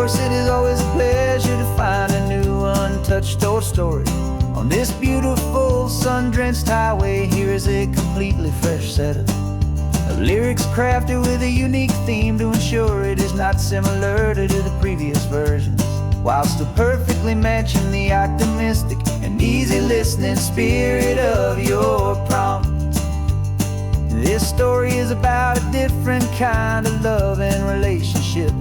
course, it is always a pleasure to find a new untouched old story. On this beautiful sun-drenched highway, here is a completely fresh set of lyrics crafted with a unique theme to ensure it is not similar to the previous versions, while still perfectly matching the optimistic and easy listening spirit of your prompt. This story is about a different kind of love and relationship.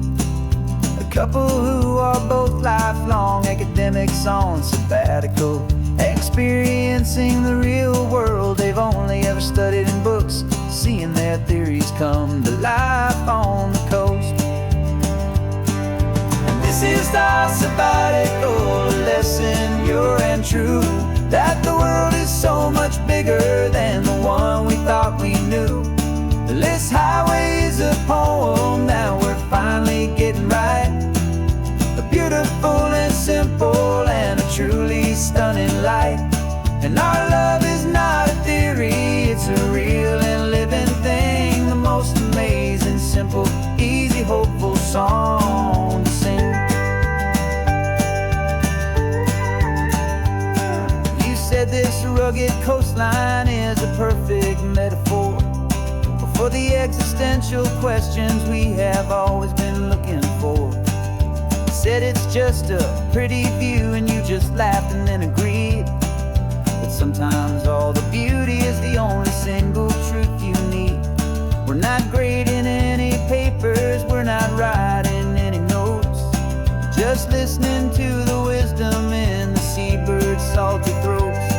A couple who are both lifelong academics on sabbatical, experiencing the real world they've only ever studied in books, seeing their theories come to life on the coast. And this is our sabbatical lesson, pure and true, that the world is so much bigger than the one we thought we knew. This highway is a poem that we're finally getting right. A beautiful and simple and a truly stunning light. And our love is not a theory, it's a real and living thing. The most amazing, simple, easy, hopeful song to sing. You said this rugged coastline is a perfect metaphor for the existential questions we have always been looking for. You said it's just a pretty view and you just laughed and then agreed. But sometimes all the beauty is the only single truth you need. We're not grading any papers, we're not writing any notes, just listening to the wisdom in the seabird's salty throats.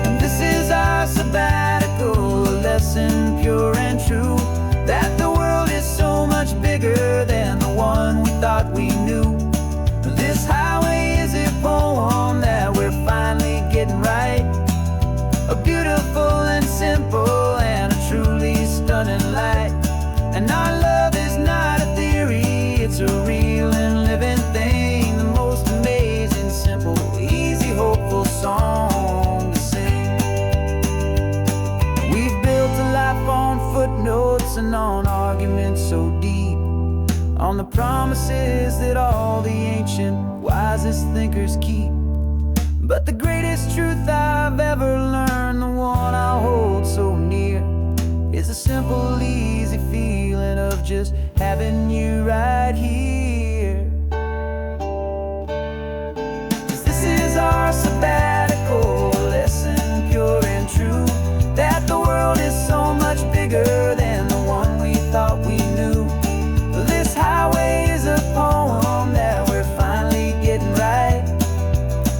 And this is our sabbatical lesson, pure and true, that the world is so much bigger than the one we thought we knew. This highway is a poem that we're finally getting right. A beautiful and simple and a truly stunning light. And our love is not a theory, it's a real and living thing. The most amazing, simple, easy, hopeful song to sing. We've built a life on footnotes and on arguments so deep, on the promises that all the ancient wisest thinkers keep. But the greatest truth I've ever learned, the one I hold so near, is a simple, easy feeling of just having you right here. 'Cause this is our sabbatical lesson, pure and true, that the world is so much bigger than the one we thought we knew. This highway is a poem that we're finally getting right.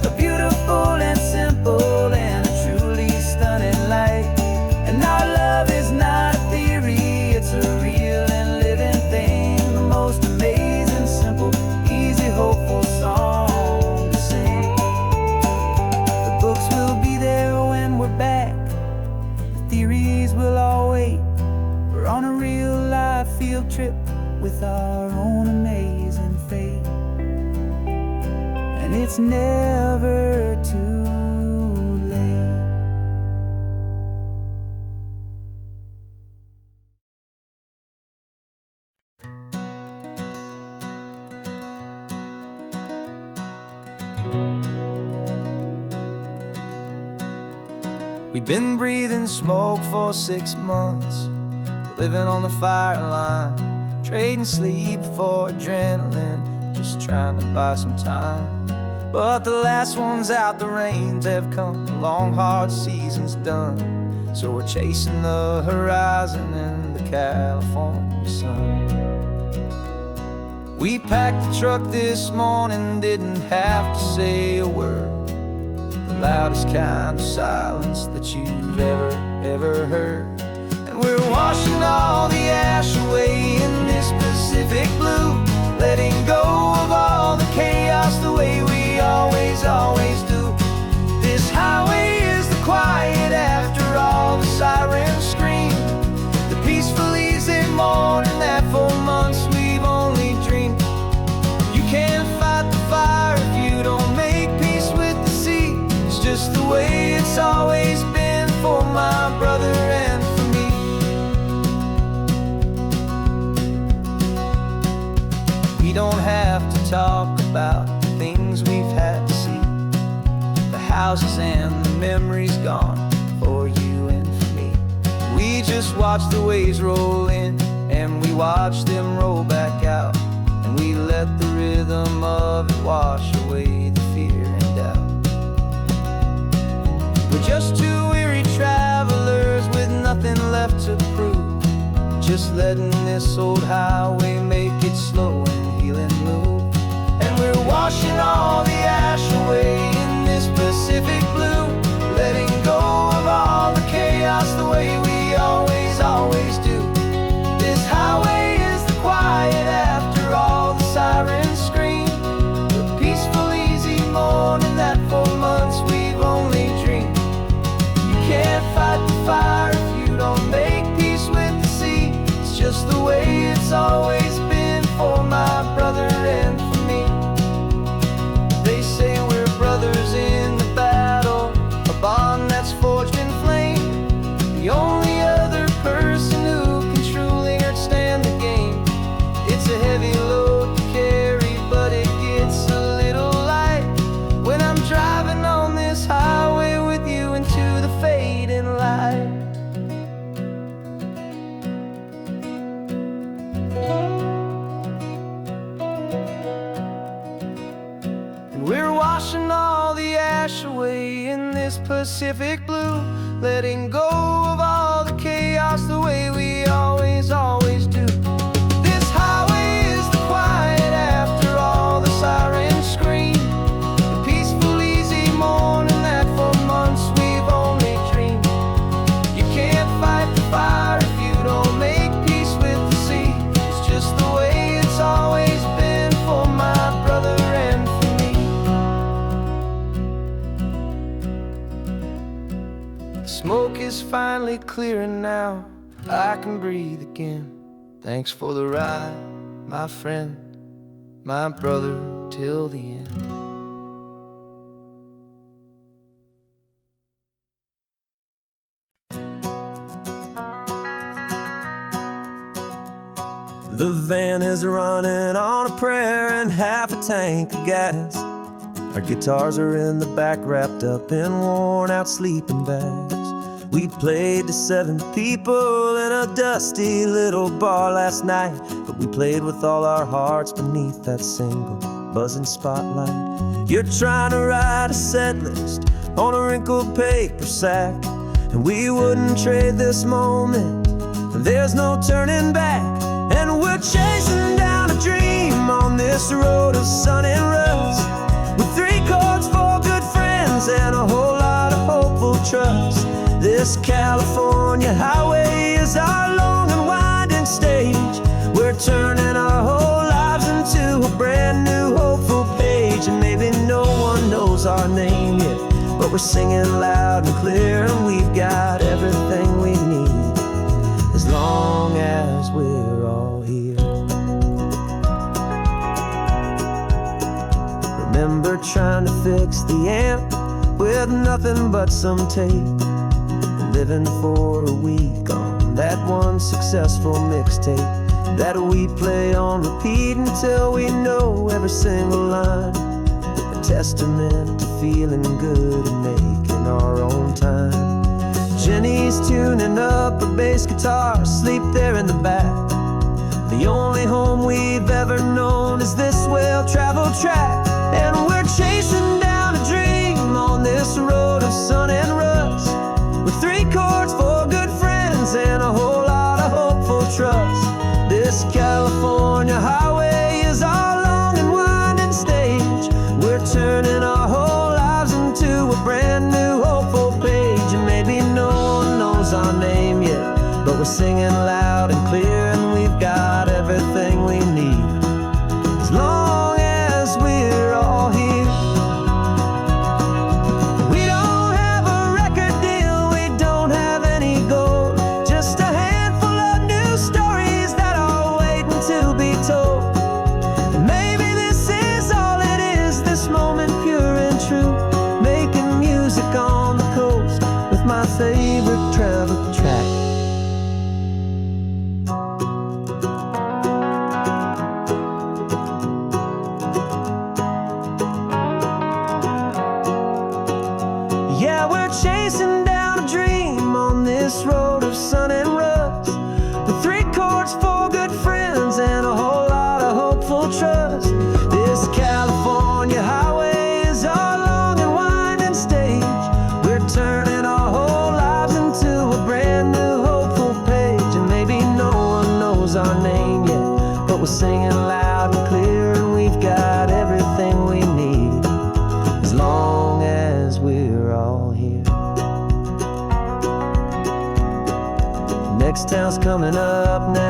A beautiful and simple and a truly stunning light. And our love is not a theory, it's a real and living thing. The most amazing, simple, easy, hopeful song to sing. The books will be there when we're back, the theories will all wait. We're on a real life field trip with our own amazing fate. And it's never too late. We've been breathing smoke for 6 months, living on the fire line, trading sleep for adrenaline, just trying to buy some time. But the last one's out, the rains have come, the long hard season's done. So we're chasing the horizon in the California sun. We packed the truck this morning, didn't have to say a word. The loudest kind of silence that you've ever heard. And we're washing all the ash away in this Pacific blue, letting go of all the chaos the way we always do. This highway is the quiet after all the sirens scream, the peaceful easy morning that for months we've only dreamed. You can't fight the fire if you don't make peace with the sea. It's just the way it's always been for my brother and for me. We don't have to talk about the things we've had to see, the houses and the memories gone for you and for me. We just watch the waves roll in, and we watch them roll back out, and we let the rhythm of it wash away the fear and doubt. We're just two weary travelers with nothing left to prove, just letting this old highway make it slow and heal and move. And we're washing all the ash away in this Pacific blue, letting go of all the chaos the way we always do. This highway is the quiet after all the sirens scream, the peaceful, easy morning that for months we've only dreamed. You can't fight the fire if you don't make peace with the sea. It's just the way it's always been for my brother and for me. They say we're brothers in the battle, a bond that's forged in flame. The only other person who can truly understand the game. It's a heavy load to carry, but it gets a little light when I'm driving on this highway with you into the fading light. And we're washing all the ash away in this Pacific blue, letting go of all the chaos the way we always do. This highway is the quiet after all the sirens scream, the peaceful, easy morning that for months we've only dreamed. You can't fight the fire if you don't make peace with the sea. It's just the way it's always been for my brother and for me. The smoke is finally clearing now, I can breathe again. Thanks for the ride, my friend, my brother, till the end. The van is running on a prayer and half a tank of gas. Our guitars are in the back, wrapped up in worn-out sleeping bags. We played to 7 people in a dusty little bar last night, but we played with all our hearts beneath that single buzzing spotlight. You're trying to write a set list on a wrinkled paper sack, and we wouldn't trade this moment. There's no turning back, and we're chasing down a dream on this road of sun and rust, with 3 chords, 4 good friends, and a whole lot of hopeful trust. This California highway is our long and winding stage. We're turning our whole lives into a brand new hopeful page. And maybe no one knows our name yet, but we're singing loud and clear, and we've got everything we need, as long as we're all here. Remember trying to fix the amp with nothing but some tape, living for a week on that one successful mixtape that we play on repeat until we know every single line. A testament to feeling good and making our own time. Jenny's tuning up her bass guitar, asleep there in the back. The only home we've ever known is this well-traveled track, and we're chasing down a dream on this road of sun and rust, with 3 chords, 4 good friends, and a whole lot of hopeful trust. This California highway is our long and winding stage. We're turning our whole lives into a brand new hopeful page. And maybe no one knows our name yet, but we're singing loud and clear, and we've got everything we need, as long as we're all here. Favorite travel track. Yeah, we're chasing down a dream on this road of sun and rust, with 3 chords, 4 good friends, and a whole lot of hopeful trust. This California highway is our long and winding stage. We're turning our whole lives into a brand new hopeful page. And maybe no one knows our name yet, but we're singing loud and clear, and we've got everything we need, as long as we're all here. Next town's coming up now.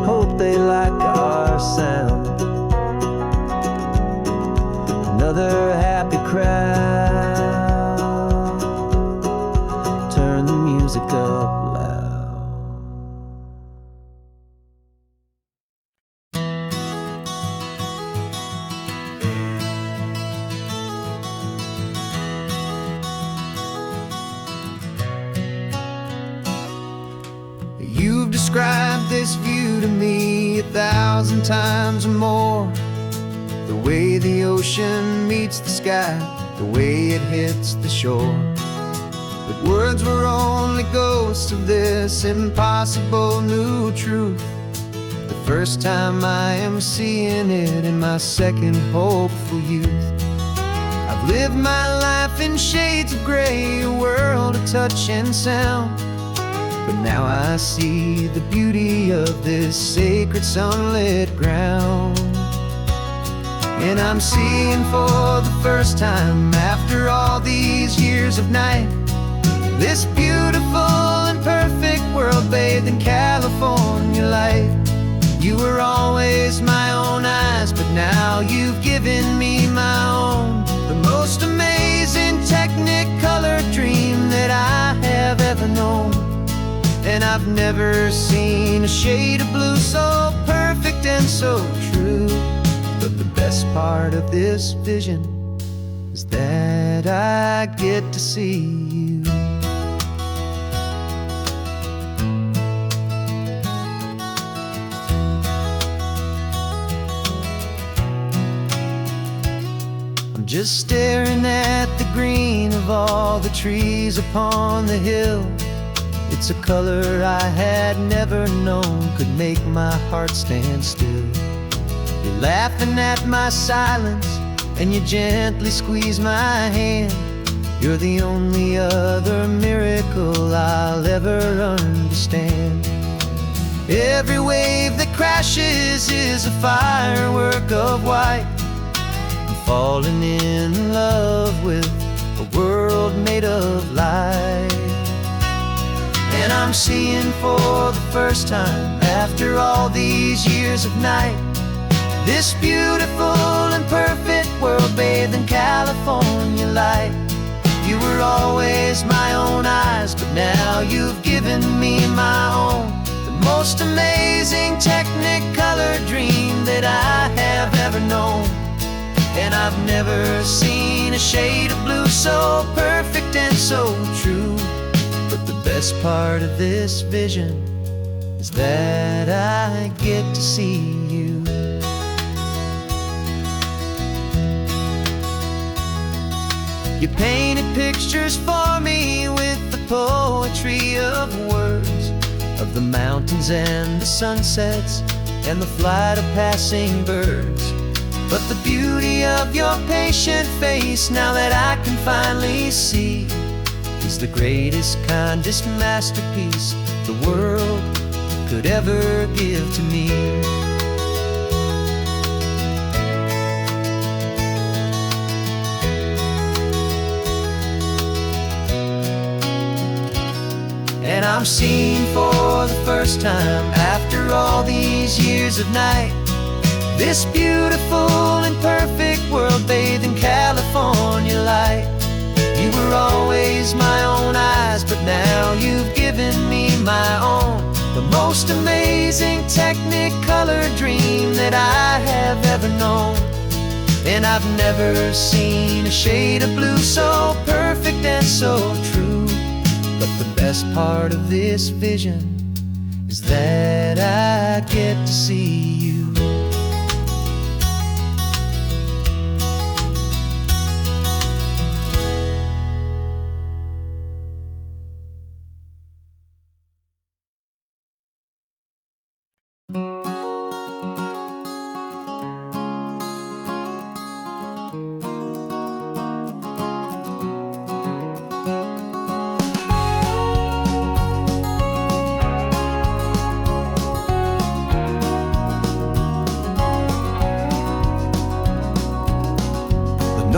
Hope they like our sound. Another happy crowd. Turn the music up loud. You've described this view to me 1,000 times or more. The way the ocean meets the sky, the way it hits the shore. But words were only ghosts of this impossible new truth. The first time I am seeing it in my second hopeful youth. I've lived my life in shades of gray, a world of touch and sound. But now I see the beauty of this sacred sunlit ground. And I'm seeing for the first time, after all these years of night, this beautiful and perfect world bathed in California light. You were always my own eyes, but now you've given me my own. The most amazing technicolor dream that I have ever known. And I've never seen a shade of blue so perfect and so true. But the best part of this vision is that I get to see you. I'm just staring at the green of all the trees upon the hill. It's a color I had never known could make my heart stand still. You're laughing at my silence, and you gently squeeze my hand. You're the only other miracle I'll ever understand. Every wave that crashes is a firework of white. I'm falling in love with a world made of light. And I'm seeing for the first time, after all these years of night, this beautiful and perfect world bathed in California light. You were always my own eyes, but now you've given me my own. The most amazing technicolor dream that I have ever known. And I've never seen a shade of blue so perfect and so true. But the best part of this vision is that I get to see you. You painted pictures for me with the poetry of words, of the mountains and the sunsets and the flight of passing birds. But the beauty of your patient face, now that I can finally see, is the greatest, kindest masterpiece the world could ever give to me. And I'm seeing for the first time, after all these years of night, this beautiful and perfect world bathed in California light. You were always my own eyes, but now you've given me my own. The most amazing technicolor dream that I have ever known. And I've never seen a shade of blue so perfect and so true. But the best part of this vision is that I get to see you.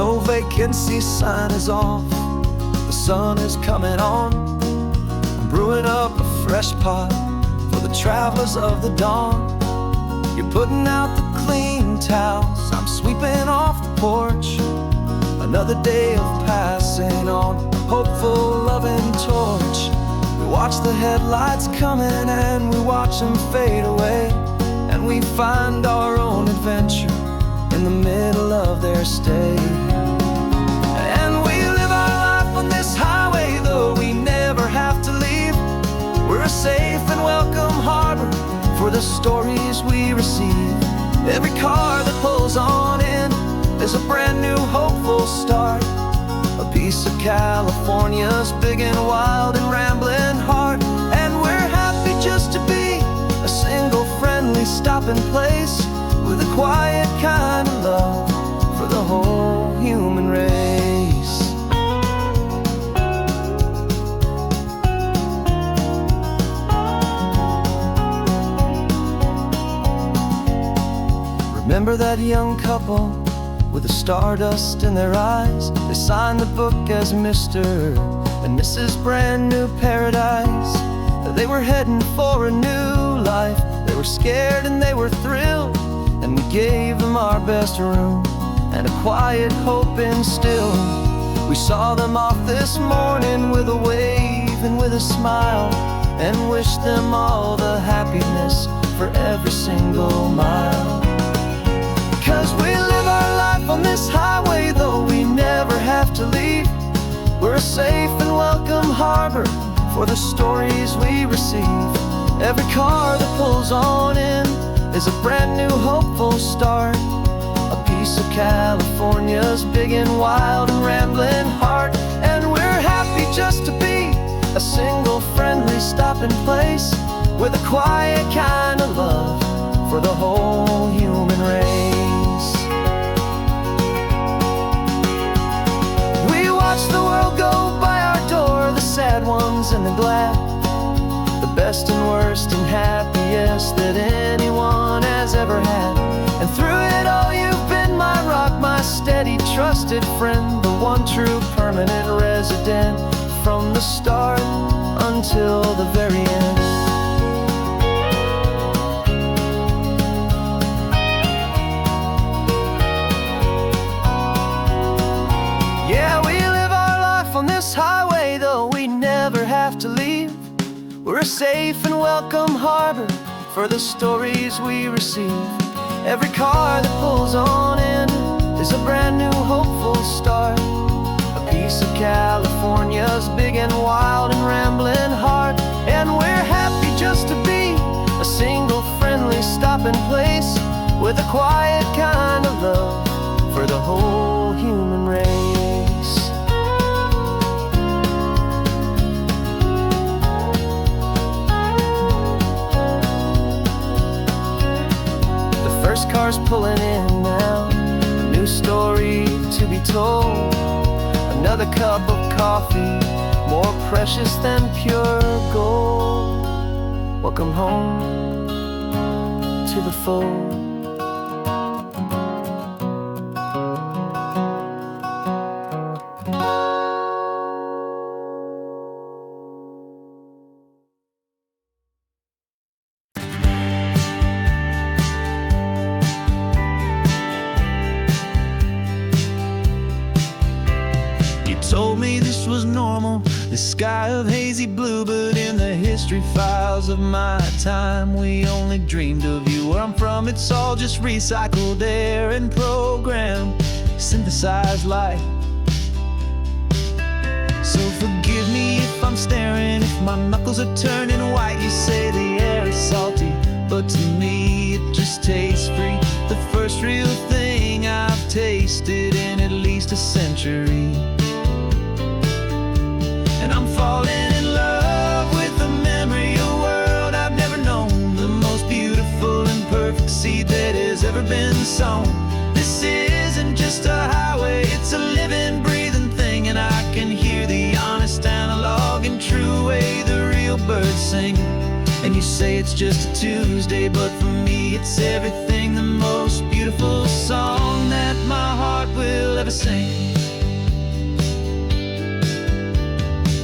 no vacancy sign is off. The sun is coming on. I'm brewing up a fresh pot for the travelers of the dawn. You're putting out the clean towels, I'm sweeping off the porch. Another day of passing on, a hopeful, loving torch. We watch the headlights coming and we watch them fade away, and we find our own adventure in the middle of their stay. And we live our life on this highway, though we never have to leave. We're a safe and welcome harbor for the stories we receive. Every car that pulls on in is a brand new hopeful start. A piece of California's big and wild and rambling heart. And we're happy just to be a single friendly stopping place, with a quiet kind of love for the whole human race. Remember that young couple with the stardust in their eyes? They signed the book as Mr. and Mrs. Brand New Paradise. They were heading for a new life. They were scared and they were thrilled, and we gave them our best room and a quiet hope instilled. We saw them off this morning with a wave and with a smile, and wished them all the happiness for every single mile. 'Cause we live our life on this highway, though we never have to leave. We're a safe and welcome harbor for the stories we receive. Every car that pulls on in is a brand new hopeful start. A piece of California's big and wild and rambling heart. And we're happy just to be a single friendly stopping place, with a quiet kind of love for the whole human race. We watch the world go by our door, the sad ones and the glad, the best and worst and happiest that anyone has ever had. And through it all you've been my rock, my steady trusted friend, the one true permanent resident, from the start until the very end. Yeah, we live our life on this highway, though we never have to leave. We're a safe and welcome harbor for the stories we receive. Every car that pulls on in is a brand new hopeful start. A piece of California's big and wild and rambling heart. And we're happy just to be a single friendly stopping place, with a quiet kind of love for the whole human race. First car's pulling in now, a new story to be told. Another cup of coffee, more precious than pure gold. Welcome home to the fold. Told me this was normal, the sky of hazy blue, but in the history files of my time, we only dreamed of you. Where I'm from, it's all just recycled air and programmed, synthesized light. So forgive me if I'm staring, if my knuckles are turning white. You say the air is salty, but to me it just tastes free. The first real thing I've tasted in at least a century. And I'm falling in love with the memory of a world I've never known, the most beautiful and perfect seed that has ever been sown. This isn't just a highway, it's a living, breathing thing, and I can hear the honest, analog, and true way the real birds sing. And you say it's just a Tuesday, but for me it's everything the most beautiful beautiful song that my heart will ever sing.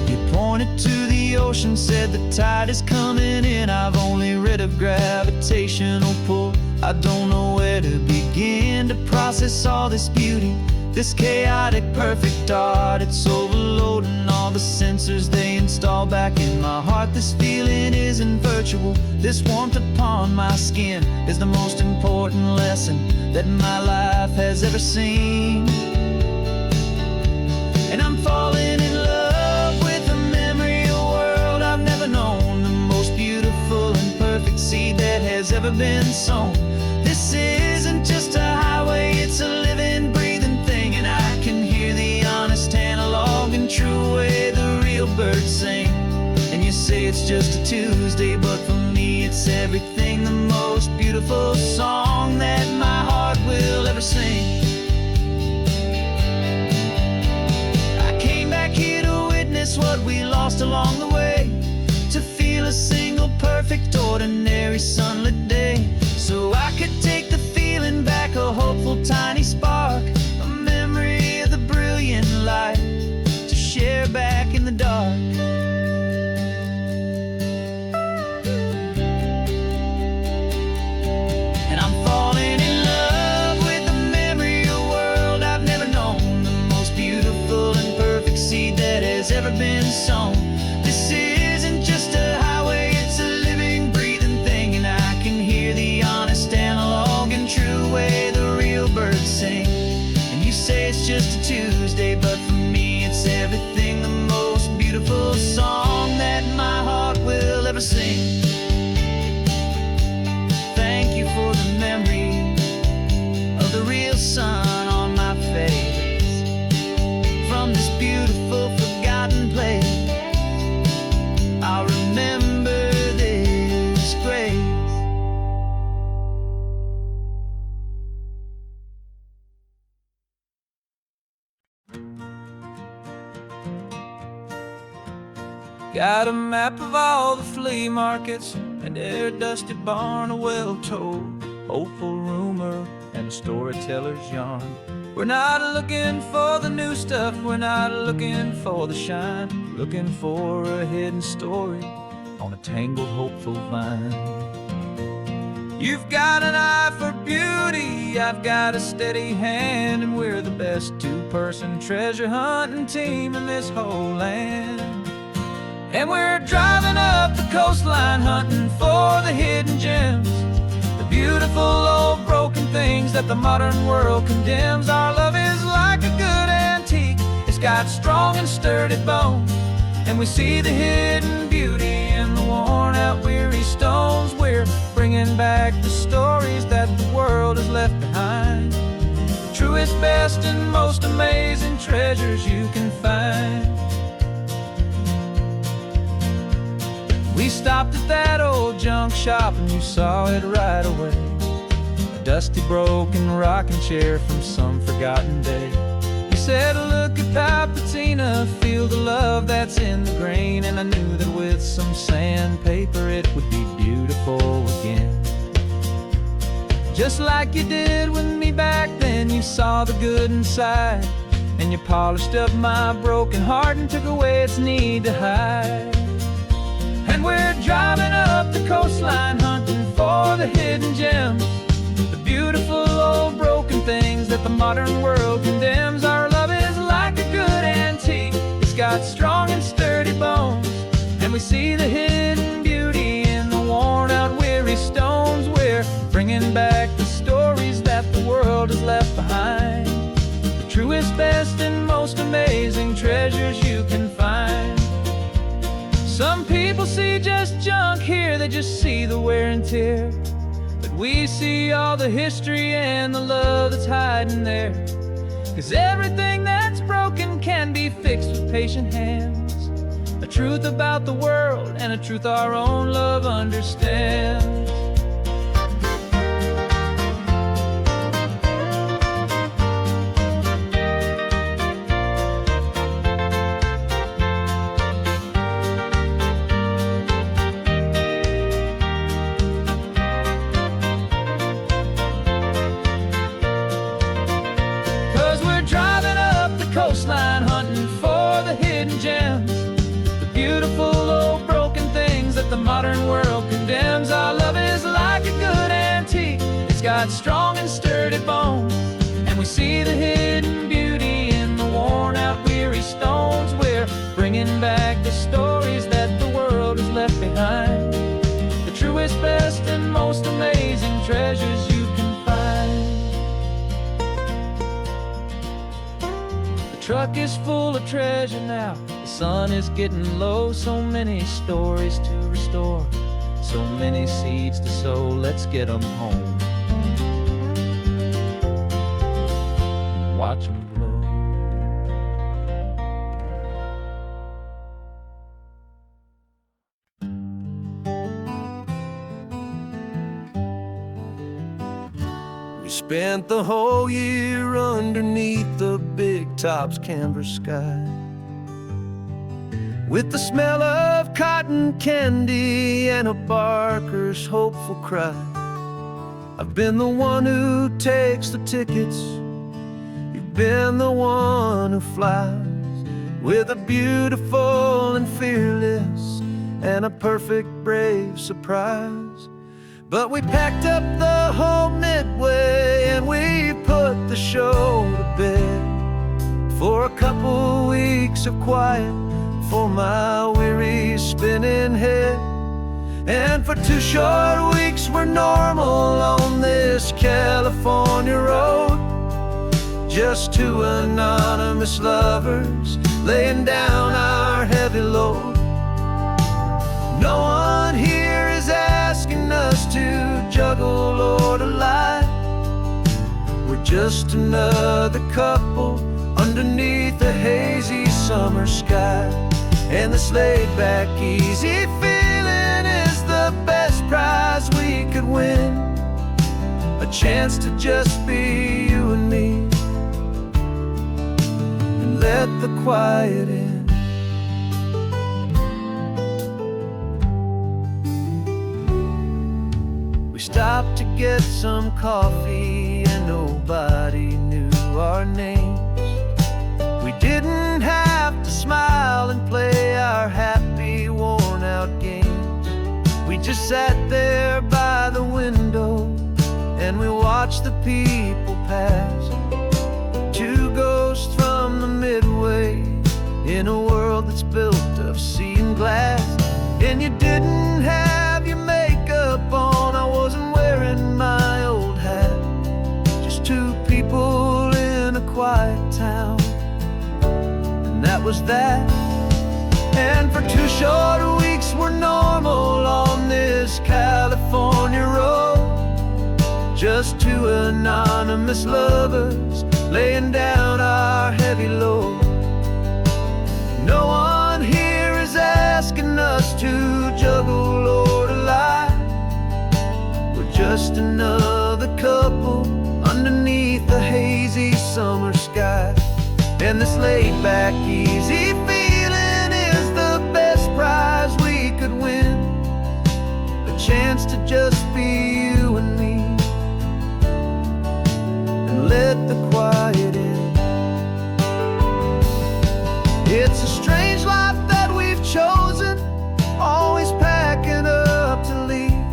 He pointed to the ocean, said the tide is coming in. I've only read of gravitational pull. I don't know where to begin to process all this beauty, this chaotic perfect art. It's overloading all the sensors they install back in my heart. This feeling isn't virtual. This warmth upon my skin is the most important lesson that my life has ever seen. And I'm falling in love with the memory of a world I've never known, the most beautiful and perfect seed that has ever been sown. This isn't just a highway, it's a living, breathing thing. And I can hear the honest analog and true way the real birds sing. And you say it's just a Tuesday, but for me it's everything, the most beautiful song that my heart will ever sing. I came back here to witness what we lost along the way, to feel a single perfect ordinary sunlit day, so I could take the feeling back, a hopeful tiny spark, a memory of the brilliant light to share back in the dark. And I'm falling in love with the memory of a world I've never known, the most beautiful and perfect seed that has ever been sown. This isn't just a highway, it's a living, breathing thing. And I can hear the honest analog and true way the real birds sing. And you say it's just a Tuesday, but for me it's everything, the most beautiful song that my heart will ever sing. Thank you for the memory of the real sun on my face, from this beautiful forgotten place. I'll remember this grace. Got a map of all the flea markets, and their dusty barn, a well-told hopeful rumor, and a storyteller's yarn. We're not looking for the new stuff, we're not looking for the shine, looking for a hidden story on a tangled hopeful vine. You've got an eye for beauty, I've got a steady hand, and we're the best two-person treasure hunting team in this whole land. And we're driving up the coastline hunting for the hidden gems, the beautiful old broken things that the modern world condemns. Our love is like a good antique, it's got strong and sturdy bones, and we see the hidden beauty in the worn out weary stones. We're bringing back the stories that the world has left behind, the truest, best, and most amazing treasures you can find. We stopped at that old junk shop and you saw it right away, a dusty broken rocking chair from some forgotten day. You said, look at Papatina, feel the love that's in the grain, and I knew that with some sandpaper it would be beautiful again. Just like you did with me back then, you saw the good inside, and you polished up my broken heart and took away its need to hide. And we're driving up the coastline hunting for the hidden gems, the beautiful old broken things that the modern world condemns. Our love is like a good antique, it's got strong and sturdy bones, and we see the hidden beauty in the worn out weary stones. We're bringing back the stories that the world has left behind, the truest, best, and most amazing treasures you can find. Some people see just junk here, they just see the wear and tear, but we see all the history and the love that's hiding there. 'Cause everything that's broken can be fixed with patient hands, a truth about the world and a truth our own love understands. truck is full of treasure now. The sun is getting low, so many stories to restore, so many seeds to sow. Let's get them home, watch them blow. We spent the whole year underneath the big top's canvas sky, with the smell of cotton candy and a barker's hopeful cry. I've been the one who takes the tickets, you've been the one who flies, with a beautiful and fearless and a perfect brave surprise. But we packed up the whole Midway and we put the show to bed, for a couple weeks of quiet for my weary spinning head. And for 2 short weeks we're normal on this California road, just 2 anonymous lovers laying down our heavy load. No one here is asking us to juggle or to lie. We're just another couple underneath the hazy summer sky. And this laid-back, easy feeling is the best prize we could win, a chance to just be you and me, and let the quiet in. We stopped to get some coffee and nobody knew our names. We didn't have to smile and play our happy, worn-out games. We just sat there by the window and we watched the people pass, 2 ghosts from the Midway in a world that's built of sea and glass. And you didn't have your makeup on, I wasn't wearing my old hat, just 2 people in a quiet town, and that was that. And for 2 short weeks we're normal on this California road, just 2 anonymous lovers laying down our heavy load. No one here is asking us to juggle or to lie. We're just another couple underneath the hazy summer sky. And this laid-back, easy feeling is the best prize we could win, a chance to just be you and me, and let the quiet in. It's a strange life that we've chosen, always packing up to leave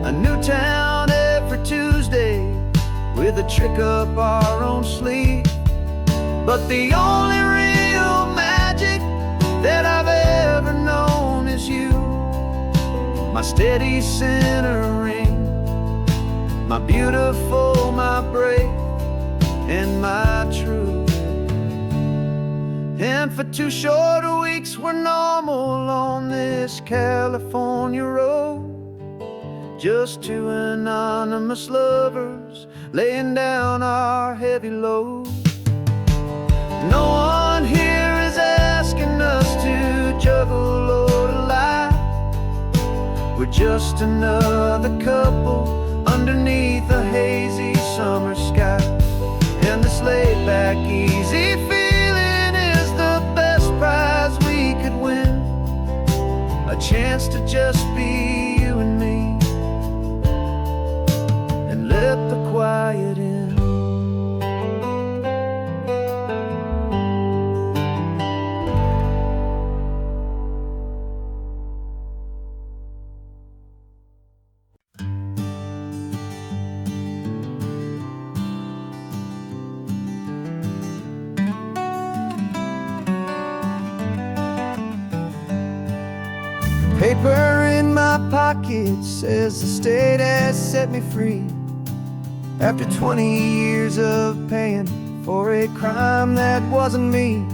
a new town every Tuesday with a trick up our own sleeve. But the only real magic that I've ever known is you, my steady centering, my beautiful, my brave, and my true. And for 2 short weeks we're normal on this California road, just 2 anonymous lovers laying down our heavy load. No one here is asking us to juggle or to lie. We're just another couple underneath a hazy summer sky. And this laid-back, easy feeling is the best prize we could win, a chance to just be you and me, and let the quiet in. Paper in my pocket says the state has set me free, after 20 years of paying for a crime that wasn't me.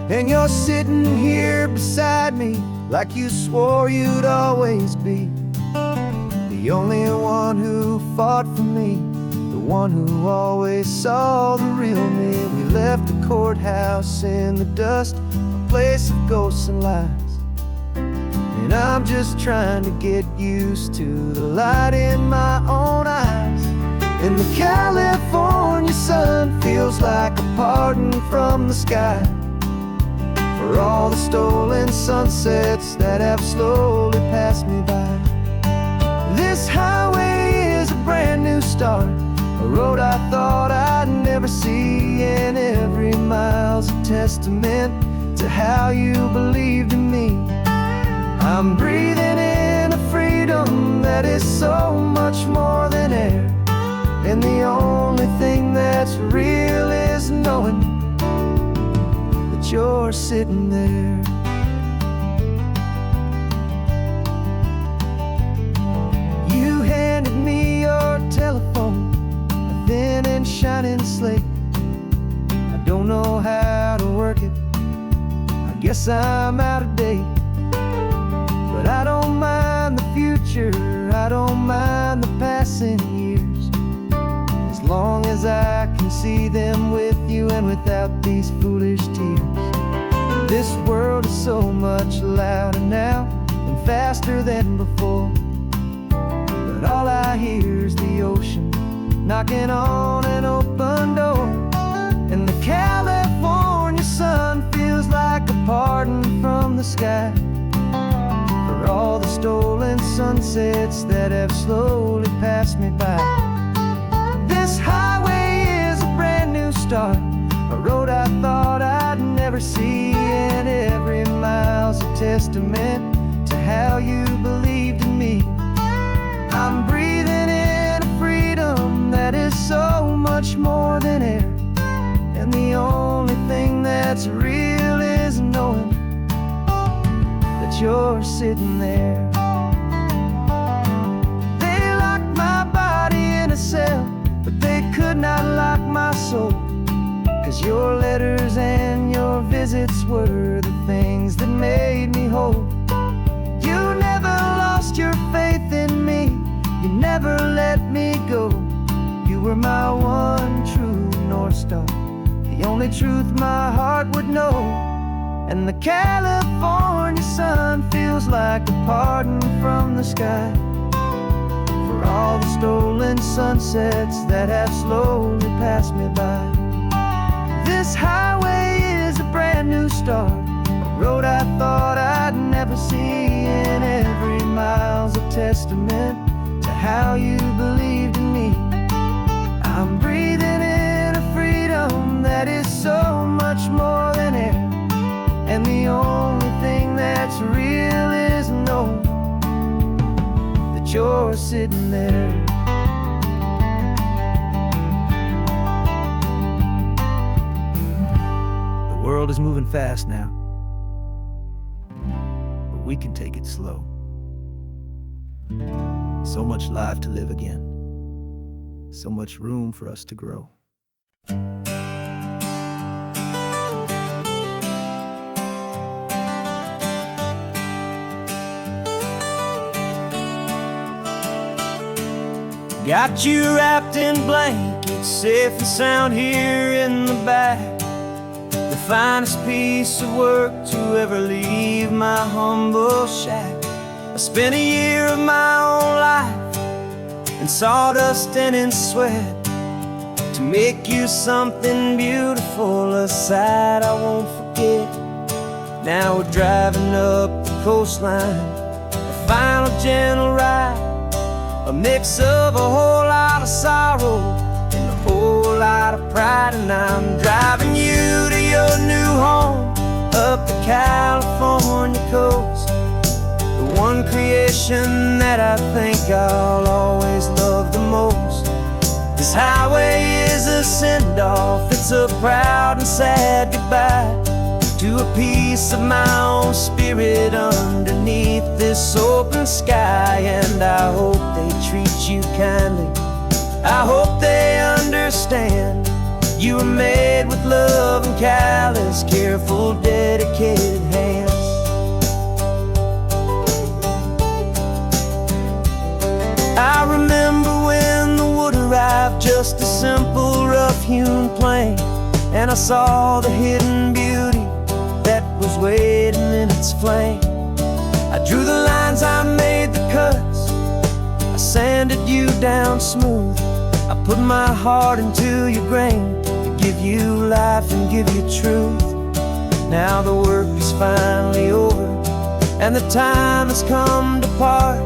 And you're sitting here beside me like you swore you'd always be the only one who fought for me, the one who always saw the real me. We left the courthouse in the dust, a place of ghosts and lies. And I'm just trying to get used to the light in my own eyes. And the California sun feels like a pardon from the sky for all the stolen sunsets that have slowly passed me by. This highway is a brand new start, a road I thought I'd never see, and every mile's a testament to how you believed in me. I'm breathing in a freedom that is so much more than air, and the only thing that's real is knowing that you're sitting there. You handed me your telephone, a thin and shining slate. I don't know how to work it, I guess I'm out of date. But I don't mind the future, I don't mind the passing years, as long as I can see them with you and without these foolish tears. This world is so much louder now and faster than before, but all I hear is the ocean knocking on an open door. And the California sun feels like a pardon from the sky for all the stolen sunsets that have slowly passed me by. This highway is a brand new start, a road I thought I'd never see, and every mile's a testament to how you believed in me. I'm breathing in a freedom that is so much more than air, and the only thing that's real is knowing that you're sitting there. They locked my body in a cell, but they could not lock my soul, 'cause your letters and your visits were the things that made me whole. You never lost your faith in me, you never let me go. You were my one true North Star, the only truth my heart would know. And the California sun feels like a pardon from the sky for all the stolen sunsets that have slowly passed me by. This highway is a brand new start, a road I thought I'd never see, and every mile's a testament to how you believed in me. I'm breathing in a freedom that is so much more than air, and the only thing that's real is knowing that you're sitting there. The world is moving fast now, but we can take it slow. So much life to live again, so much room for us to grow. Got you wrapped in blankets, safe and sound here in the back. The finest piece of work to ever leave my humble shack. I spent a year of my own life in sawdust and in sweat to make you something beautiful, a sight I won't forget. Now we're driving up the coastline, a final gentle ride, a mix of a whole lot of sorrow and a whole lot of pride. And I'm driving you to your new home up the California coast, the one creation that I think I'll always love the most. This highway is a send-off, it's a proud and sad goodbye to a piece of my own spirit underneath this open sky. And I hope they treat you kindly, I hope they understand You were made with love and callous, careful, dedicated hands. I remember when the wood arrived, just a simple rough-hewn plank, and I saw the hidden beauty that was waiting in its flame. I drew the lines, I made the cuts, I sanded you down smooth. I put my heart into your grain to give you life and give you truth. Now the work is finally over, and the time has come to part,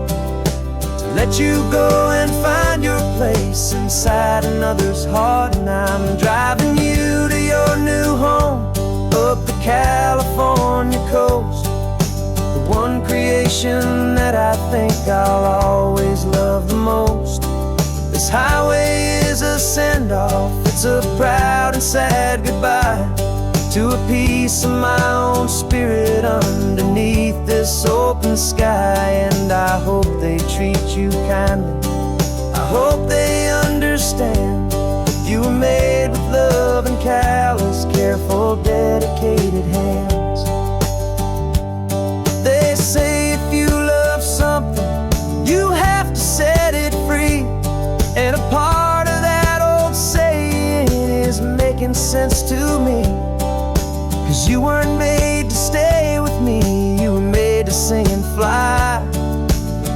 to let you go and find your place inside another's heart. And I'm driving you to your new home, up the California coast, the one creation that I think I'll always love the most. This highway is a send-off, it's a proud and sad goodbye to a piece of my own spirit underneath this open sky. And I hope they treat you kindly, I hope they understand. You were made with love and callous, careful, dedicated hands. They say if you love something, you have to set it free. And a part of that old saying is making sense to me. 'Cause you weren't made to stay with me, you were made to sing and fly,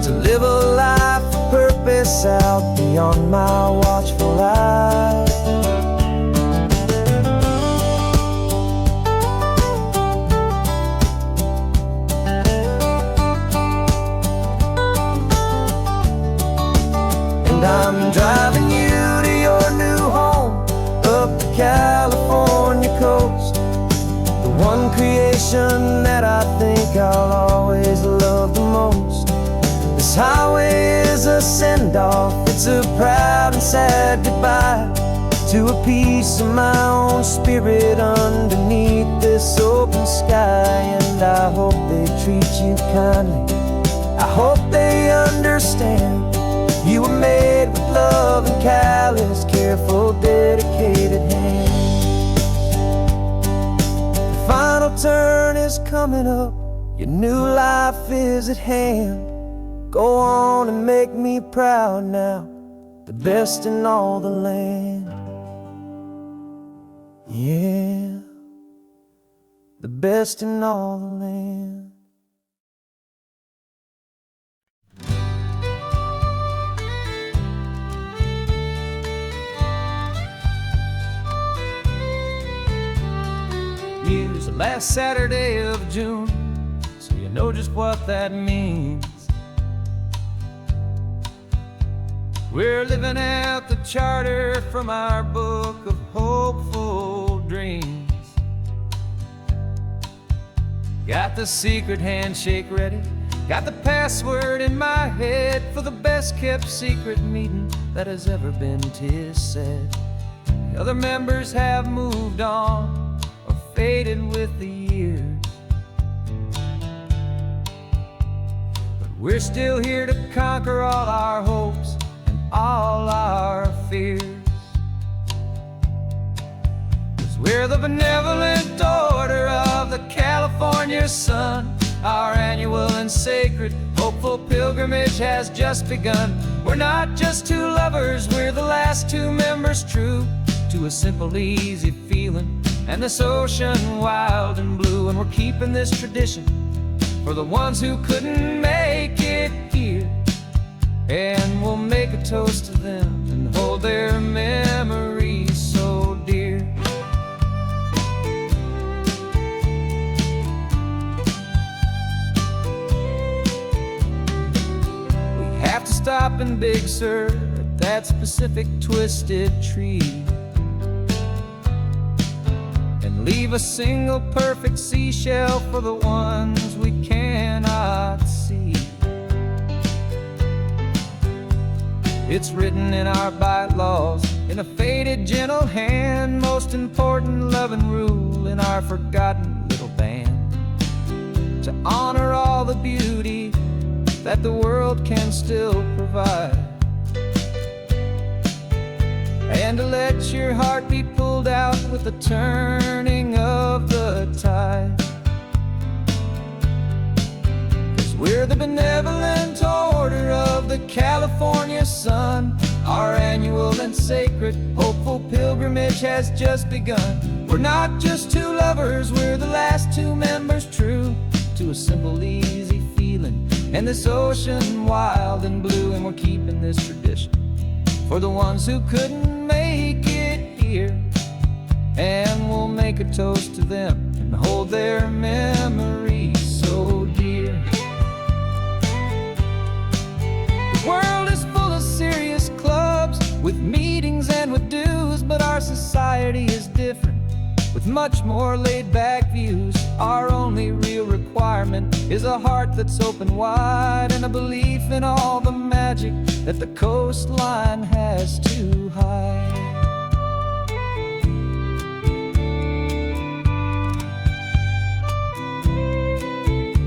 to live a life of purpose out beyond my watchful eye. And I'm driving you to your new home, up the California coast, the one creation that I think I'll always love the most. This highway is a send-off, it's a proud and sad goodbye to a piece of my own spirit underneath this open sky. And I hope they treat you kindly, I hope they understand. You were made with love and callous, careful, dedicated hands. The final turn is coming up, your new life is at hand. Go on and make me proud now, the best in all the land. Yeah, the best in all the land. Use the last Saturday of June, so you know just what that means. We're living out the charter from our book of hopeful dreams. Got the secret handshake ready, got the password in my head for the best kept secret meeting that has ever been, 'tis said. The other members have moved on, faded with the years, but we're still here to conquer all our hopes and all our fears. 'Cause we're the benevolent order of the California sun. Our annual and sacred hopeful pilgrimage has just begun. We're not just two lovers, we're the last two members true to a simple, easy feeling and this ocean wild and blue. And we're keeping this tradition for the ones who couldn't make it here, and we'll make a toast to them and hold their memories so dear. We have to stop in Big Sur at that specific twisted tree, leave a single perfect seashell for the ones we cannot see. It's written in our bylaws, in a faded gentle hand, most important loving rule in our forgotten little band, to honor all the beauty that the world can still provide. and to let your heart be pulled out with the turning of the tide. 'Cause we're the benevolent order of the California sun. Our annual and sacred hopeful pilgrimage has just begun. We're not just two lovers, we're the last two members true to a simple, easy feeling, and this ocean wild and blue. And we're keeping this tradition for the ones who couldn't make it here, and we'll make a toast to them and hold their memories so dear. The world is full of serious clubs with meetings and with dues, but our society is different with much more laid-back views. Our only real requirement is a heart that's open wide, and a belief in all the magic that the coastline has to hide.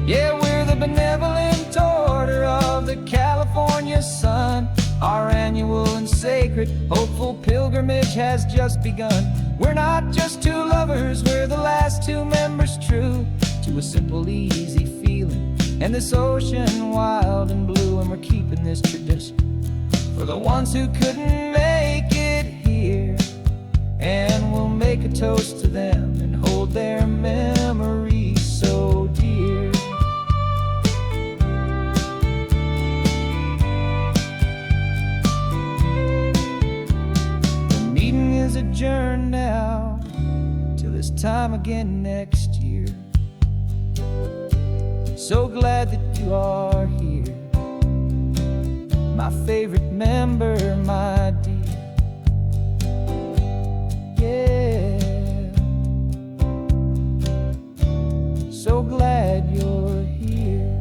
Yeah, we're the benevolent order of the California sun. Our annual and sacred hopeful pilgrimage has just begun. We're not just two lovers, we're the last two members true to a simple, easy feeling, and this ocean wild and blue. And we're keeping this tradition for the ones who couldn't make it here, and we'll make a toast to them and hold their memories so dear. The meeting is adjourned now till this time again next year. So glad that you are here, my favorite member, my dear. Yeah, so glad you're here.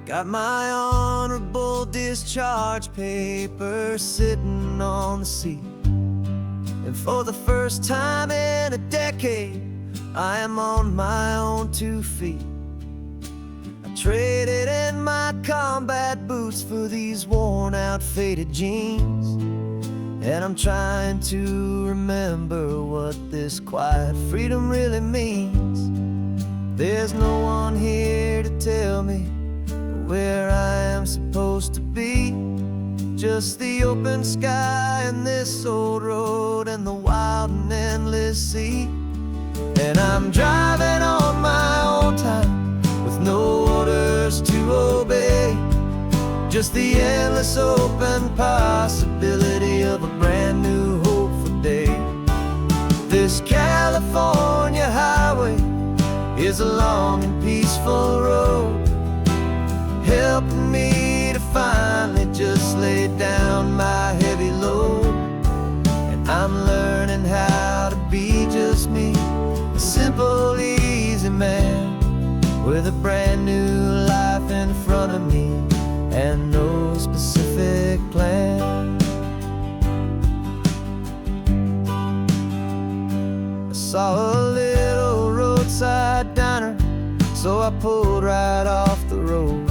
Got my honorable discharge paper sitting on the seat, and for the first time in a decade, I am on my own 2 feet. I traded in my combat boots for these worn out, faded jeans, and I'm trying to remember what this quiet freedom really means. There's no one here to tell me where I am supposed to be, just the open sky and this old road and the wild and endless sea. And I'm driving on my own time with no orders to obey, just the endless open possibility of a brand new hopeful day. This California highway is a long and peaceful road, helping me to finally just lay down my heavy load. And I'm learning how to be just me, a simple, easy man with a brand new life in front of me and no specific plan. I saw a little roadside diner, so I pulled right off the road.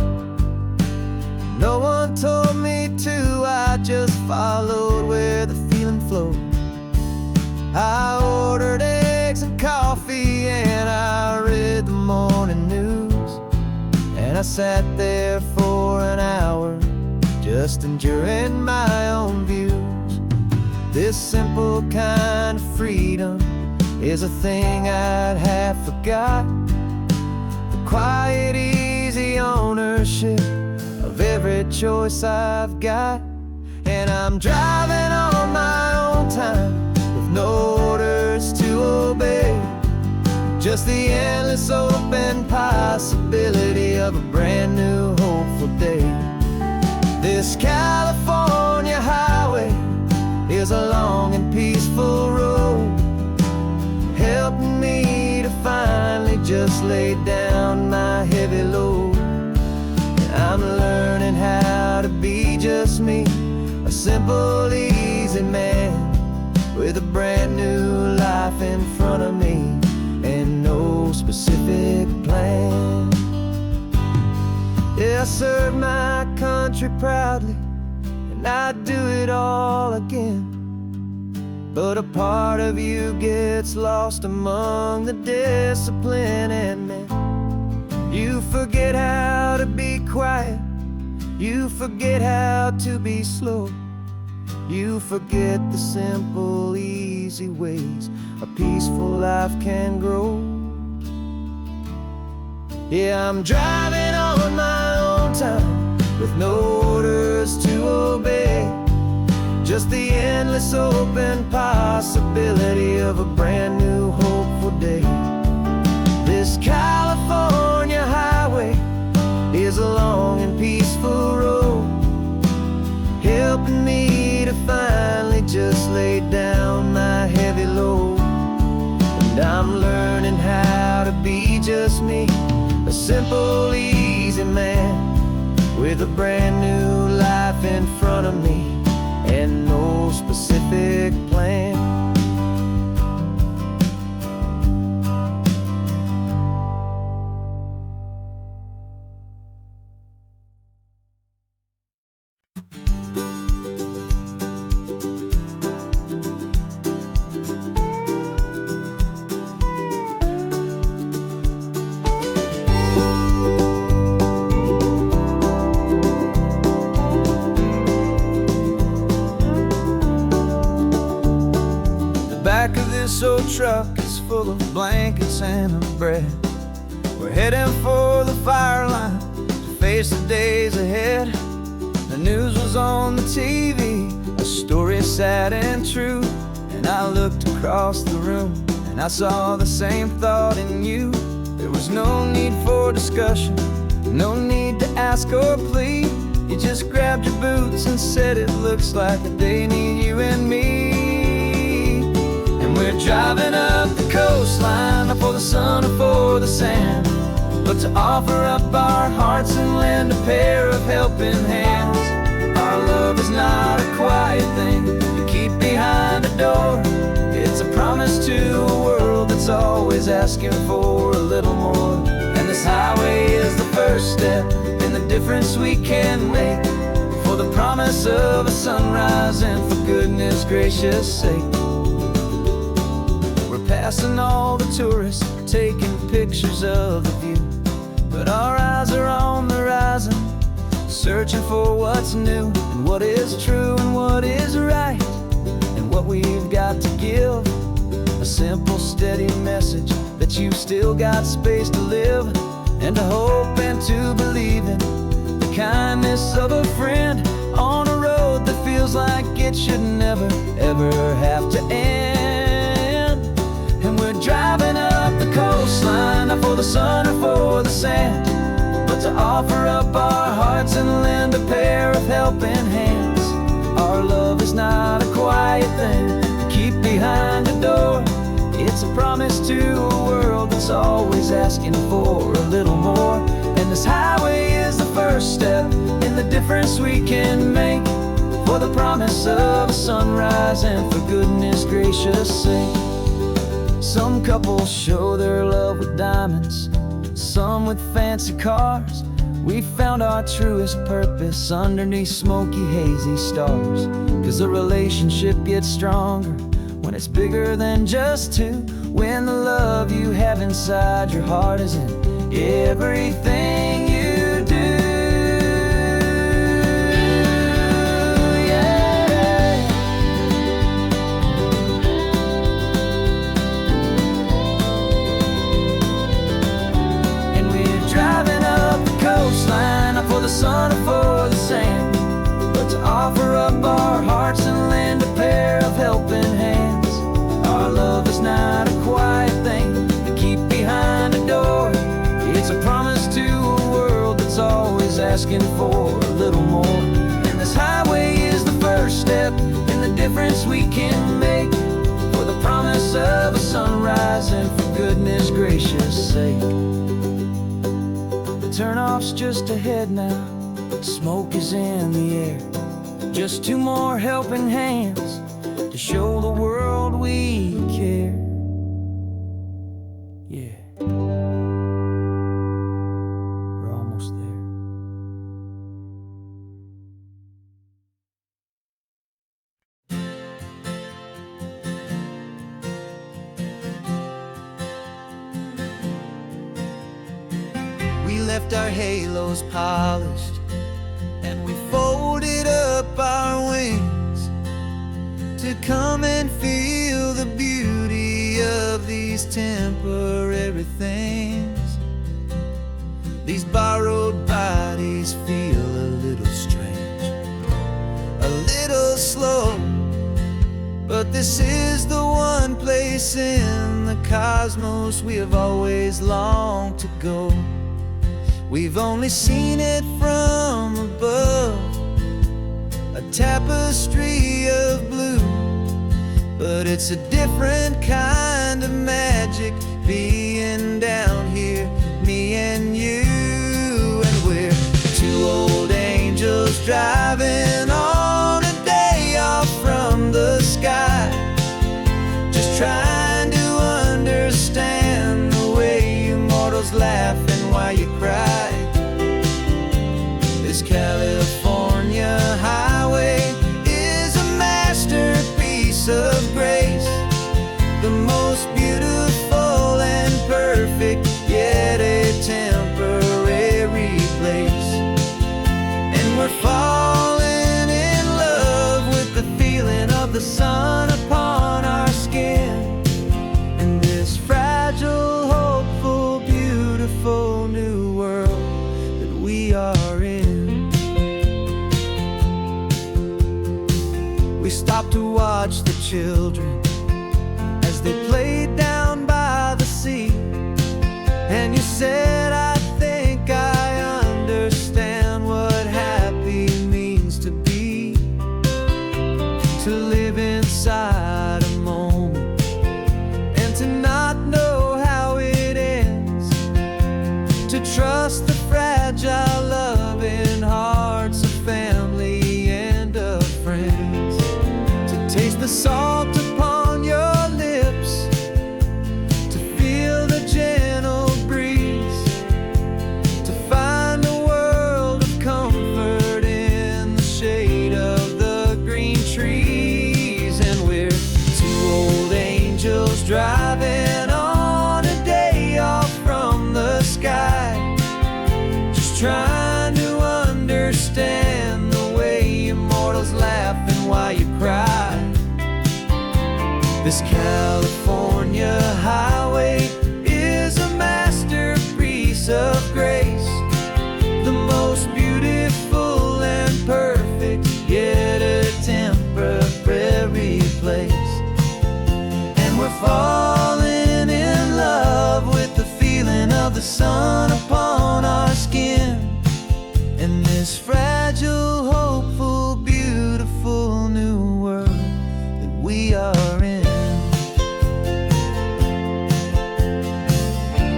No one told me to, I just followed where the feeling flowed. I ordered eggs and coffee and I read the morning news, and I sat there for an hour just enduring my own views. This simple kind of freedom is a thing I'd have forgot, the quiet, easy ownership of every choice I've got. And I'm driving on my own time with no orders to obey, just the endless open possibility of a brand new hopeful day. This California highway is a long and peaceful road, helping me to finally just lay down my heavy load. I'm learning how to be just me, a simple, easy man with a brand new life in front front of me, and no specific plan. Yeah, I serve my country proudly, and I'd do it all again. But a part of you gets lost among the discipline, and man, you forget how to be quiet, you forget how to be slow, you forget the simple, easy ways a peaceful life can grow. Yeah, I'm driving on my own time, with no orders to obey, just the endless open possibility of a brand new hopeful day. This California highway is a long and peaceful road, helping me to finally just lay down my heavy load. And I'm learning how to be just me, a simple, easy man, with a brand new life in front of me, and no specific plan. Back of this old truck is full of blankets and of bread. We're heading for the fire line to face the days ahead. The news was on the TV, a story sad and true. And I looked across the room and I saw the same thought in you. There was no need for discussion, no need to ask or plead. You just grabbed your boots and said it looks like the day need you and me. We're driving up the coastline, not for the sun or for the sand, but to offer up our hearts and lend a pair of helping hands. Our love is not a quiet thing you keep behind a door. It's a promise to a world that's always asking for a little more. And this highway is the first step in the difference we can make, for the promise of a sunrise and for goodness gracious sake. Passing all the tourists, taking pictures of the view, but our eyes are on the horizon, searching for what's new, and what is true, and what is right, and what we've got to give. A simple, steady message that you've still got space to live, and to hope and to believe in the kindness of a friend on a road that feels like it should never, ever have to end. And we're driving up the coastline, not for the sun or for the sand, but to offer up our hearts and lend a pair of helping hands. Our love is not a quiet thing to keep behind a door. It's a promise to a world that's always asking for a little more. And this highway is the first step in the difference we can make, for the promise of a sunrise and for goodness gracious sake. Some couples show their love with diamonds, some with fancy cars. We found our truest purpose underneath smoky, hazy stars. 'Cause the relationship gets stronger when it's bigger than just two, when the love you have inside your heart is in everything you do. For the sun or for the sand, but to offer up our hearts and lend a pair of helping hands. Our love is not a quiet thing to keep behind a door. It's a promise to a world that's always asking for a little more. And this highway is the first step in the difference we can make, for the promise of a sunrise and for goodness gracious sake. Turnoff's just ahead now, smoke is in the air. Just two more helping hands to show the world we care. left our halos polished, and we folded up our wings to come and feel the beauty of these temporary things. These borrowed bodies feel a little strange, a little slow, but this is the one place in the cosmos we have always longed to go. We've only seen it from above, a tapestry of blue, but it's a different kind of magic being down here, me and you. And we're two old angels driving on a day off from the sky, just trying to understand the way you mortals laugh and why you cry. This California highway is a masterpiece of grace, the most beautiful and perfect, yet a temporary place. And we're falling in love with the feeling of the sun upon our skin, in this fragile, hopeful, beautiful new world that we are in. We stopped to watch the children as they played down by the sea, and you said, I think I understand what happy means to be, to live inside a moment and to not know how it ends, to trust the fragile loving hearts of family and of friends, to taste the salt upon your lips, to feel the gentle breeze, to find a world of comfort in the shade of the green trees. And we're two old angels driving on a day off from the sky, just trying to understand the way immortals laugh and why you cry. This California highway is a masterpiece of grace, the most beautiful and perfect, yet a temporary place. And we're falling in love with the feeling of the sun upon our skin, in this fragile, hopeful, beautiful new world that we are in.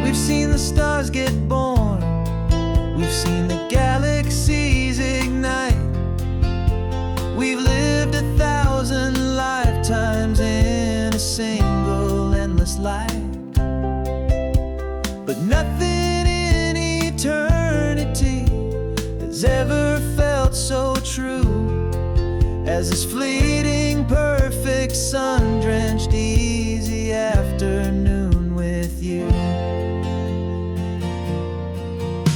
We've seen the stars get born, we've seen the galaxies ignite, we've lived 1,000 lifetimes in a single endless life, but nothing in eternity has ever felt so true as this fleeting, perfect, sun-drenched, easy afternoon with you.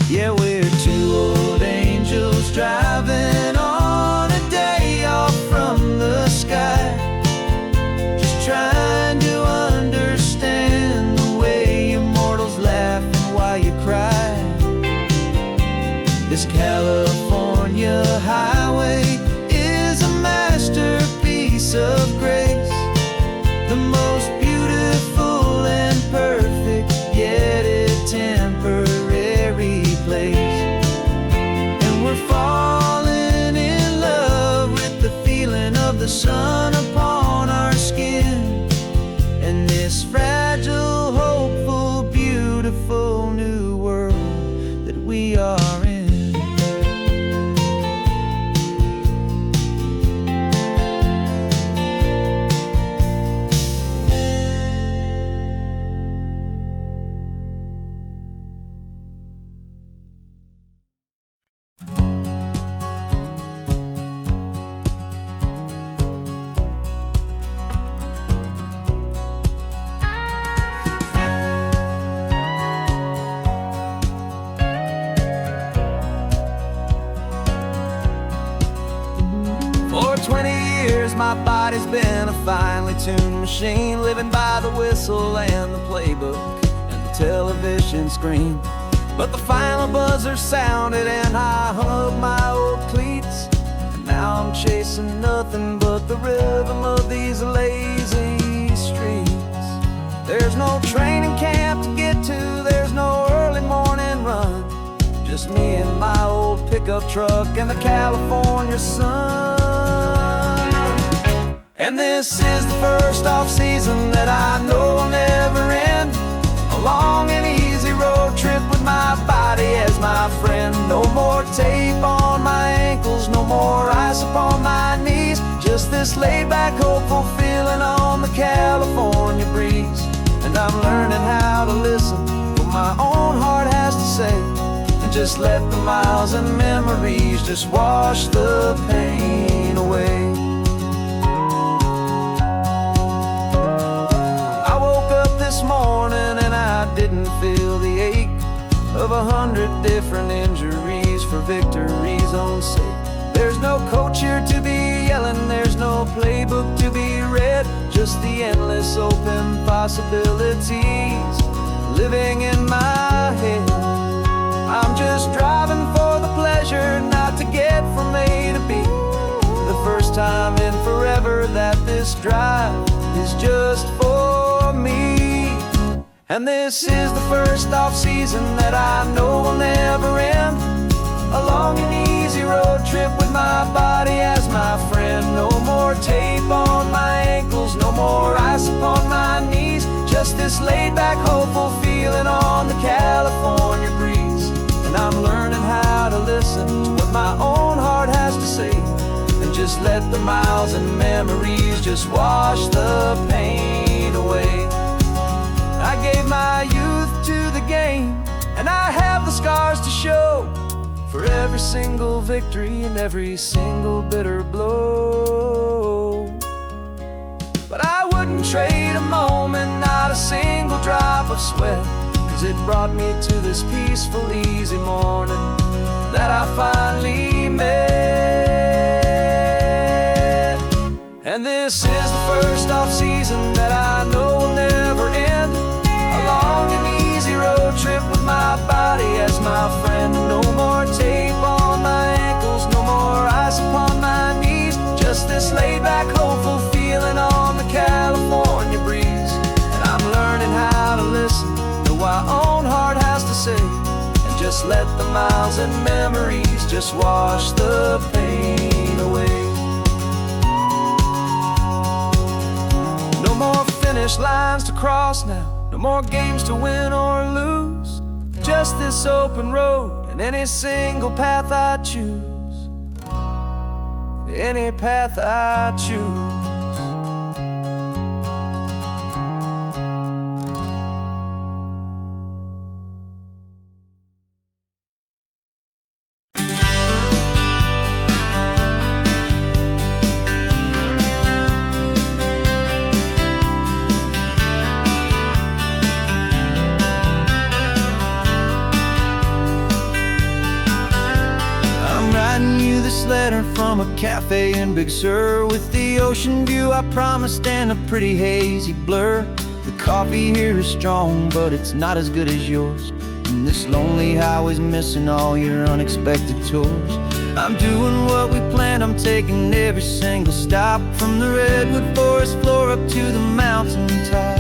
Yeah, we're two old angels driving on a day off from the sky, just trying to understand the way immortals laugh and why you cry. This California highway is a masterpiece of grace, the most beautiful and perfect, yet a temporary place. And we're falling in love with the feeling of the sun upon our skin, and this fragile, hopeful, beautiful new world that we are in. years my body's been a finely tuned machine, living by the whistle and the playbook and the television screen. But the final buzzer sounded and I hung up my old cleats, and now I'm chasing nothing but the rhythm of these lazy streets. There's no training camp to get to, there's no early morning run, just me and my old pickup truck and the California sun. And this is the first off-season that I know will never end, a long and easy road trip with my body as my friend. No more tape on my ankles, no more ice upon my knees, just this laid-back, hopeful feeling on the California breeze. And I'm learning how to listen to what my own heart has to say, and just let the miles and memories just wash the pain away. I woke up this morning and I didn't feel the ache of 100 different injuries for victory's own sake. There's no coach here to be yelling, there's no playbook to be read, just the endless open possibilities living in my head. I'm just driving for the pleasure, not to get from A to B. The first time in forever that this drive is just for me. And this is the first off-season that I know will never end, a long and easy road trip with my body as my friend. No more tape on my ankles, no more ice upon my knees, just this laid-back, hopeful feeling on the California breeze. And I'm learning how to listen to what my own heart has to say, and just let the miles and memories just wash the pain away. I gave my youth to the game, and I have the scars to show for every single victory and every single bitter blow. But I wouldn't trade a moment, not a single drop of sweat, 'cause it brought me to this peaceful, easy morning that I finally met. And this is the first off-season that I know will never end, a long and easy road trip with my body as my friend. No more tape on my ankles, no more ice upon my knees, just this laid-back, hopeful feeling on the California breeze. And I'm learning how to listen to what my own heart has to say, and just let the miles and memories just wash the pain away. No more finish lines to cross now, no more games to win or lose, just this open road and any single path I choose, any path I choose. Letter from a cafe in Big Sur, with the ocean view I promised and a pretty hazy blur. The coffee here is strong, but it's not as good as yours, and this lonely highway's missing all your unexpected tours. I'm doing what we planned, I'm taking every single stop, from the redwood forest floor up to the mountain top.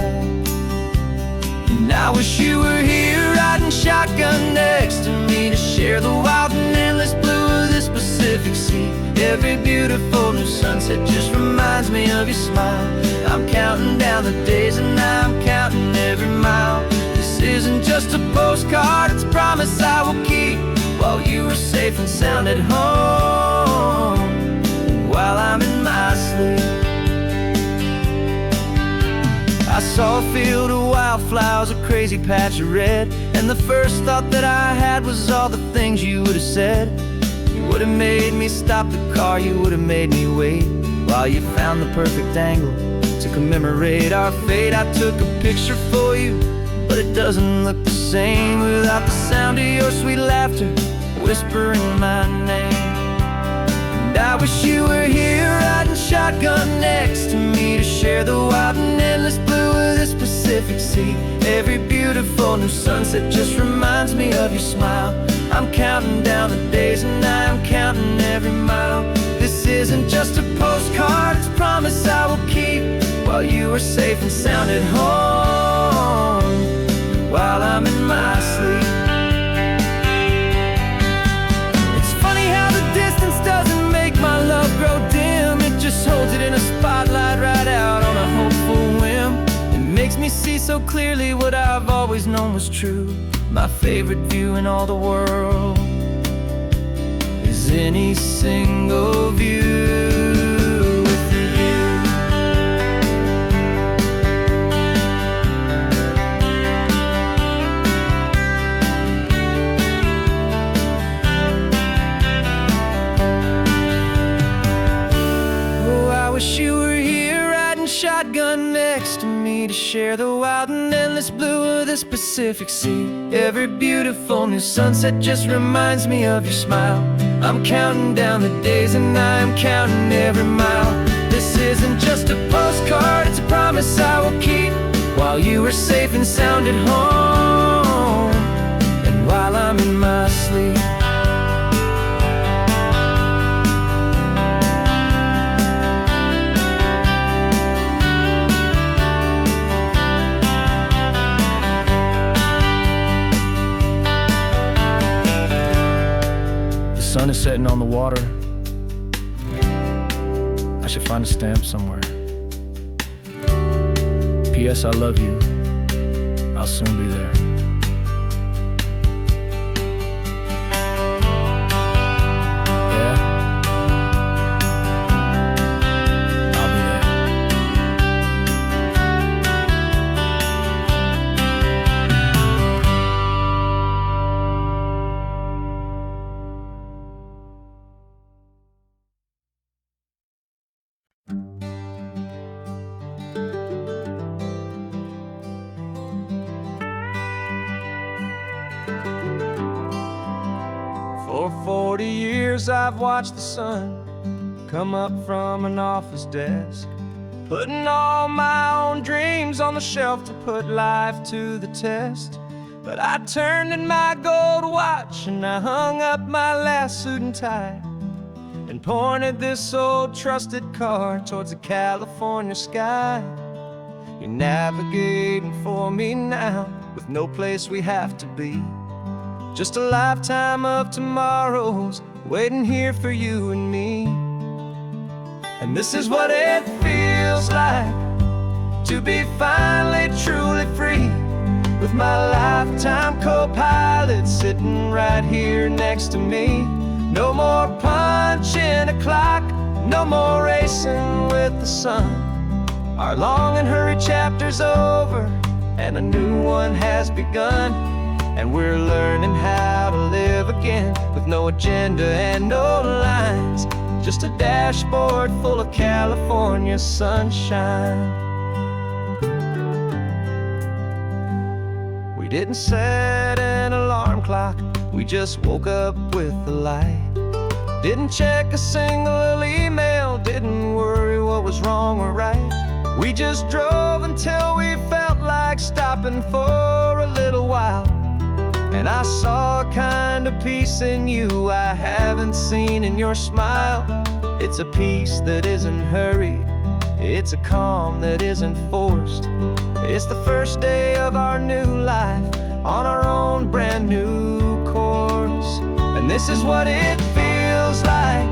And I wish you were here riding shotgun next to me, to share the wild and endless blue of this Pacific Sea. Every beautiful new sunset just reminds me of your smile. I'm counting down the days and I'm counting every mile. This isn't just a postcard, it's a promise I will keep, while you are safe and sound at home, and while I'm in my sleep. I saw a field of wildflowers, a crazy patch of red, and the first thought that I had was all the things you would have said. You would have made me stop the car, you would have made me wait, while you found the perfect angle to commemorate our fate. I took a picture for you, but it doesn't look the same without the sound of your sweet laughter whispering my name. And I wish you were here riding shotgun next to me to share the wild and endless blue of this Pacific Sea. Every beautiful new sunset just reminds me of your smile. I'm counting down the days and I am counting every mile. This isn't just a postcard, it's a promise I will keep, while you are safe and sound at home, while I'm in my sleep. It's funny how the distance doesn't make my love grow dim. It just holds it in a spotlight right out on a hopeful whim. It makes me see so clearly what I've always known was true. My favorite view in all the world is any single view with you. Oh, I wish you were here riding shotgun next to me to share the wild and endless blue of this Pacific Sea. Every beautiful new sunset just reminds me of your smile. I'm counting down the days and I am counting every mile. This isn't just a postcard, it's a promise I will keep, while you are safe and sound at home, and while I'm in my sleep. The sun is setting on the water. I should find a stamp somewhere. P.S. I love you. I'll soon be there. Yeah? I'll be there. For 40 years I've watched the sun come up from an office desk, putting all my own dreams on the shelf to put life to the test. But I turned in my gold watch and I hung up my last suit and tie, and pointed this old trusted car towards the California sky. You're navigating for me now, with no place we have to be. Just a lifetime of tomorrows waiting here for you and me. And this is what it feels like to be finally truly free, with my lifetime co-pilot sitting right here next to me. No more punching a clock, no more racing with the sun. Our long and hurried chapter's over and a new one has begun. And we're learning how to live again, with no agenda and no lines, just a dashboard full of California sunshine. We didn't set an alarm clock, we just woke up with the light. Didn't check a single email, didn't worry what was wrong or right. We just drove until we felt like stopping for a little while. And I saw a kind of peace in you I haven't seen in your smile. It's a peace that isn't hurried, it's a calm that isn't forced. It's the first day of our new life on our own brand new course. And this is what it feels like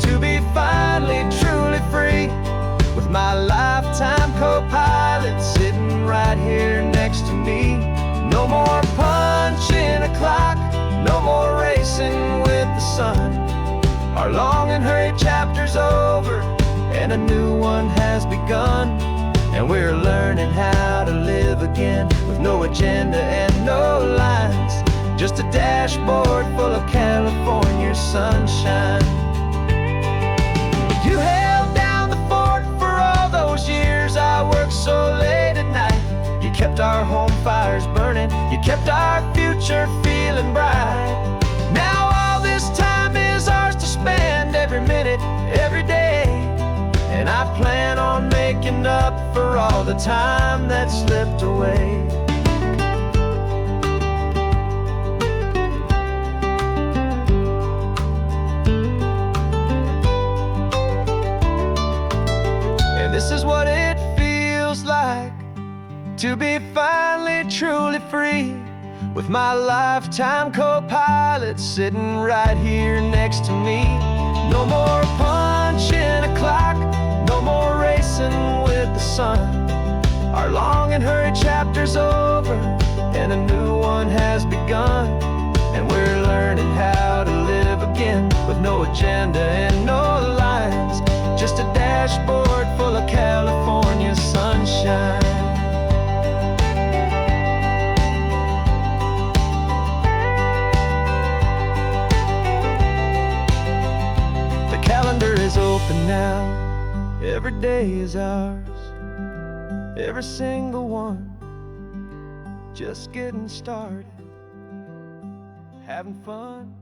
to be finally truly free, with my lifetime co-pilot sitting right here next to me. No more punching a clock, no more racing with the sun. Our long and hurried chapter's over and a new one has begun. And we're learning how to live again, with no agenda and no lines, just a dashboard full of California sunshine. You held down the fort for all those years I worked so late at night. You kept our home fires burning, you kept our future feeling bright. Now all this time is ours to spend, every minute, every day, for all the time that slipped away. And this is what it feels like to be finally truly free, with my lifetime co-pilot sitting right here next to me. No more punching a clock, no more racing with the sun. Our long and hurried chapter's over, and a new one has begun. And we're learning how to live again, with no agenda and no lines, just a dashboard full of California sunshine. Calendar is open now, every day is ours, every single one, just getting started, having fun.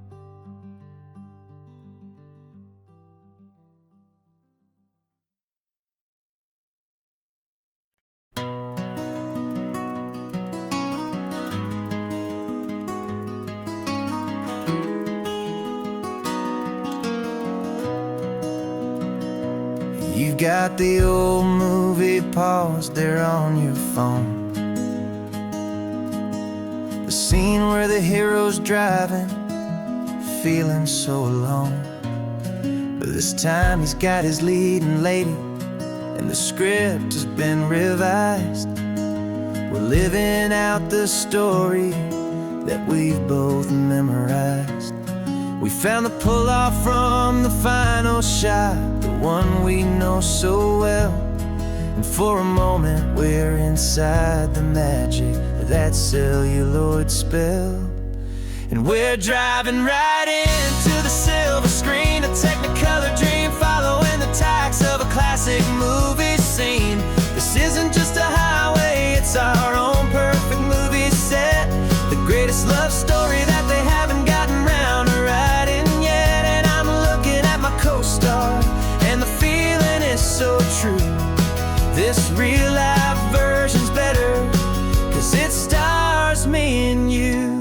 You've got the old movie paused there on your phone, the scene where the hero's driving, feeling so alone. But this time he's got his leading lady, and the script has been revised. We're living out the story that we've both memorized. We found the pull-off from the final shot, the one we know so well. And for a moment we're inside the magic of that celluloid spell. And we're driving right into the silver screen, a Technicolor dream, following the tacks of a classic movie scene. This isn't just a highway, it's our own perfect movie set, the greatest love story that they haven't gotten round to writing yet. And I'm looking at my co-star, and the feeling is so true. This real-life version's better, 'cause it stars me and you.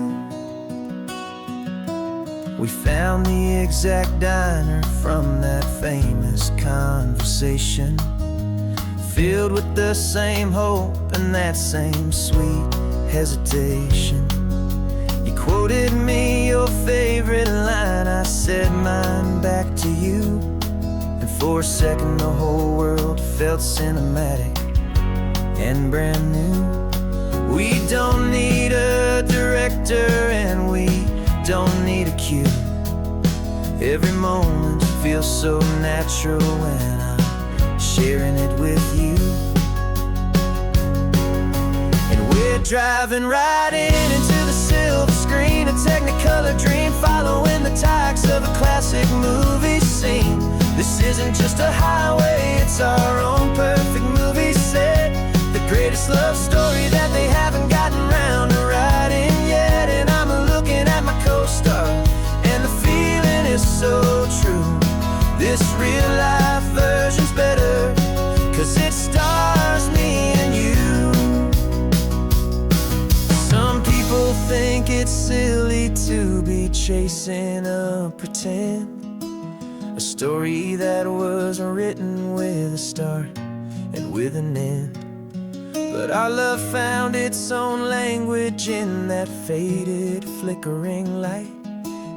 We found the exact diner from that famous conversation, filled with the same hope and that same sweet hesitation. You quoted me your favorite line, I said mine back to you. And for a second the whole world felt cinematic and brand new. We don't need a director and we don't need a cue. Every moment feels so natural when I'm sharing it with you. And we're driving right into the silver screen, a Technicolor dream, following the tacks of a classic movie scene. This isn't just a highway, it's our own perfect movie set, the greatest love story that they haven't gotten round to writing yet. And I'm looking at my co-star, and the feeling is so true. This real-life version's better, 'cause it stars me and you. Some people think it's silly to be chasing a pretend, a story that was written with a start and with an end. But our love found its own language in that faded, flickering light,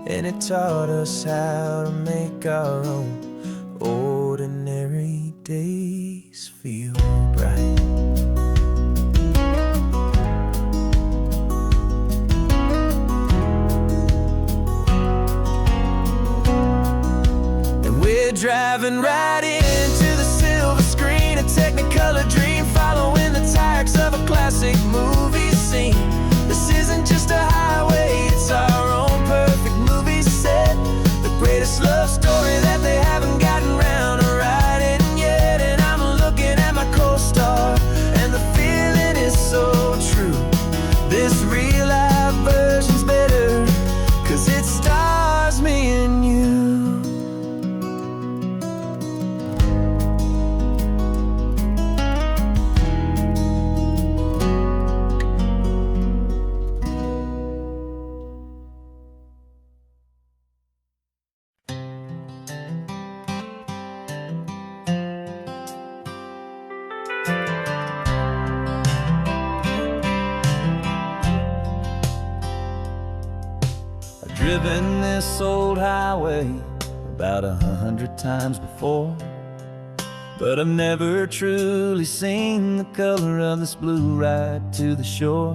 and it taught us how to make our own ordinary days feel bright. And we're driving right into the silver screen, a Technicolor dream, following the tacks of a classic movie scene. This isn't just a highway, it's our own perfect movie set, the greatest love story that they haven't gotten round to writing yet. And I'm looking at my co-star, and the feeling is so true. This real-life version's better, 'cause it stars me and you. driven this old highway about 100 times before, but I've never truly seen the color of this blue right to the shore.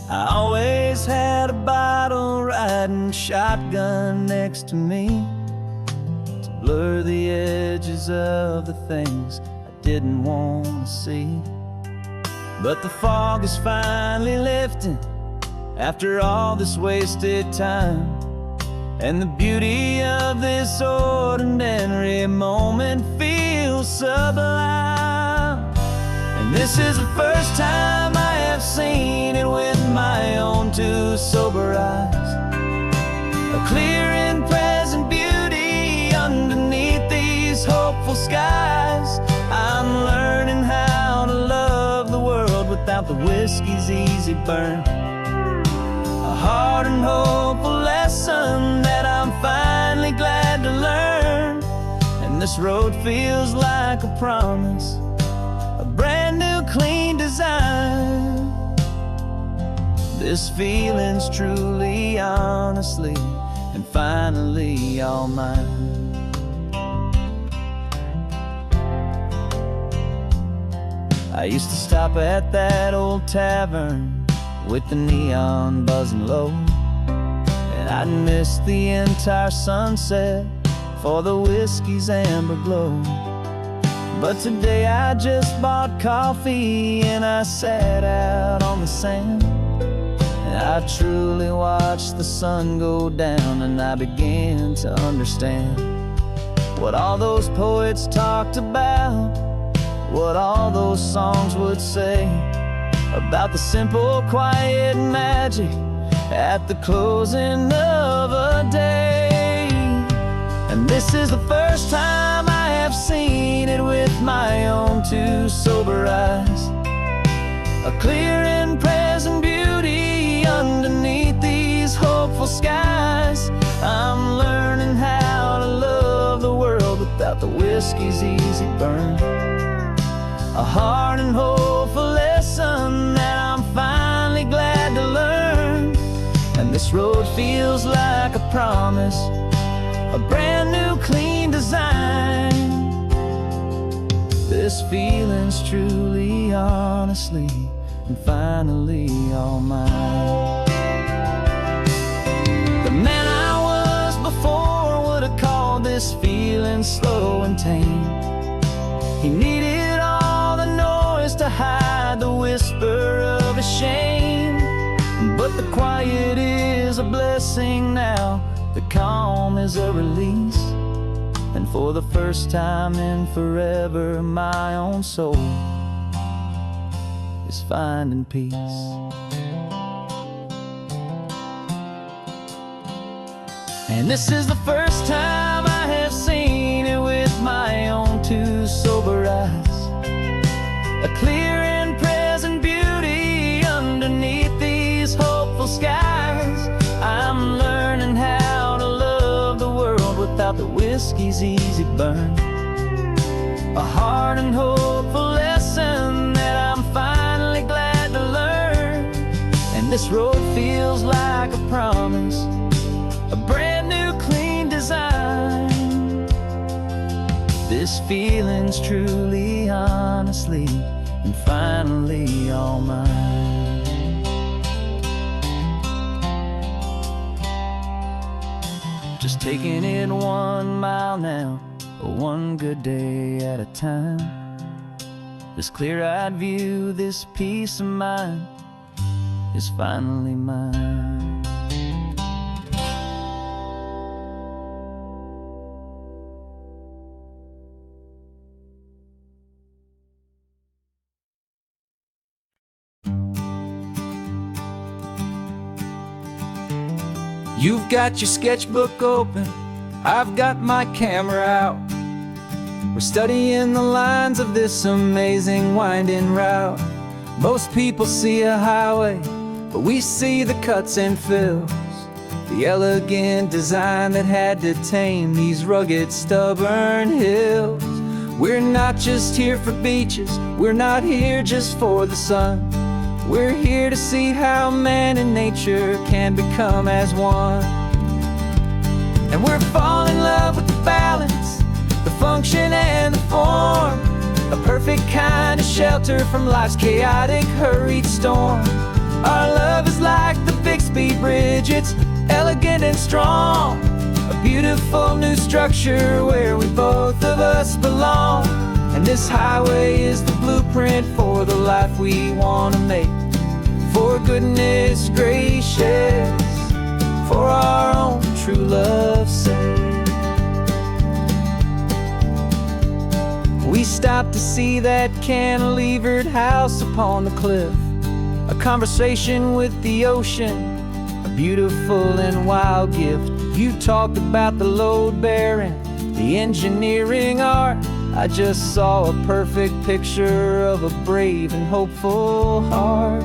I always had a bottle riding shotgun next to me to blur the edges of the things I didn't want to see. But the fog is finally lifting after all this wasted time, and the beauty of this ordinary moment feels sublime. And this is the first time I have seen it with my own two sober eyes, a clear and present beauty underneath these hopeful skies. I'm learning how to love the world without the whiskey's easy burn, a hard and hopeful lesson that I'm finally glad to learn. And this road feels like a promise, a brand new clean design. This feeling's truly, honestly, and finally all mine. I used to stop at that old tavern with the neon buzzing low, and I'd miss the entire sunset for the whiskey's amber glow. But today I just bought coffee and I sat out on the sand, and I truly watched the sun go down, and I began to understand what all those poets talked about, what all those songs would say about the simple, quiet magic at the closing of a day. And this is the first time I have seen it with my own two sober eyes, a clear and present beauty underneath these hopeful skies. I'm learning how to love the world without the whiskey's easy burn, a hard and hopeful lesson that I'm finally glad to learn. And this road feels like a promise, a brand new clean design. This feeling's truly, honestly, and finally all mine. The man I was before would have called this feeling slow and tame. He needed all the noise to hide the whisper of his shame, but the quiet is a blessing now, the calm is a release, and for the first time in forever my own soul is finding peace. And this is the first time I have seen it with my own two sober eyes, a clear and present beauty underneath these hopeful skies. I'm learning how to love the world without the whiskey's easy burn, a hard and hopeful lesson that I'm finally glad to learn. And this road feels like a promise, a brand new clean design. This feeling's truly, honestly, and finally all mine. Just taking it 1 mile now, one good day at a time. This clear-eyed view, this peace of mind is finally mine. You've got your sketchbook open, I've got my camera out. We're studying the lines of this amazing winding route. Most people see a highway, but we see the cuts and fills, the elegant design that had to tame these rugged, stubborn hills. We're not just here for beaches, we're not here just for the sun. We're here to see how man and nature can become as one. And we're falling in love with the balance, the function and the form, a perfect kind of shelter from life's chaotic, hurried storm. Our love is like the Bixby Bridge, it's elegant and strong, a beautiful new structure where we both of us belong. And this highway is the blueprint for the life we want to make. For goodness gracious, for our own true love's sake. We stopped to see that cantilevered house upon the cliff, a conversation with the ocean, a beautiful and wild gift. You talked about the load bearing, the engineering art. I just saw a perfect picture of a brave and hopeful heart.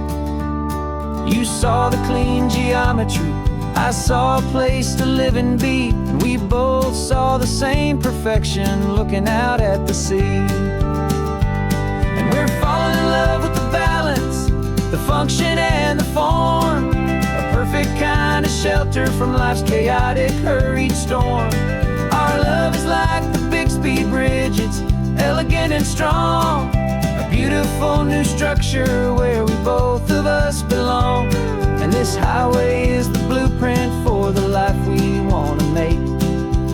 You saw the clean geometry, I saw a place to live and be, and we both saw the same perfection looking out at the sea. And we're falling in love with the balance, the function and the form, a perfect kind of shelter from life's chaotic, hurried storm. Our love is like the Bixby Bridge, it's elegant and strong, a beautiful new structure where we both of us belong. And this highway is the blueprint for the life we want to make.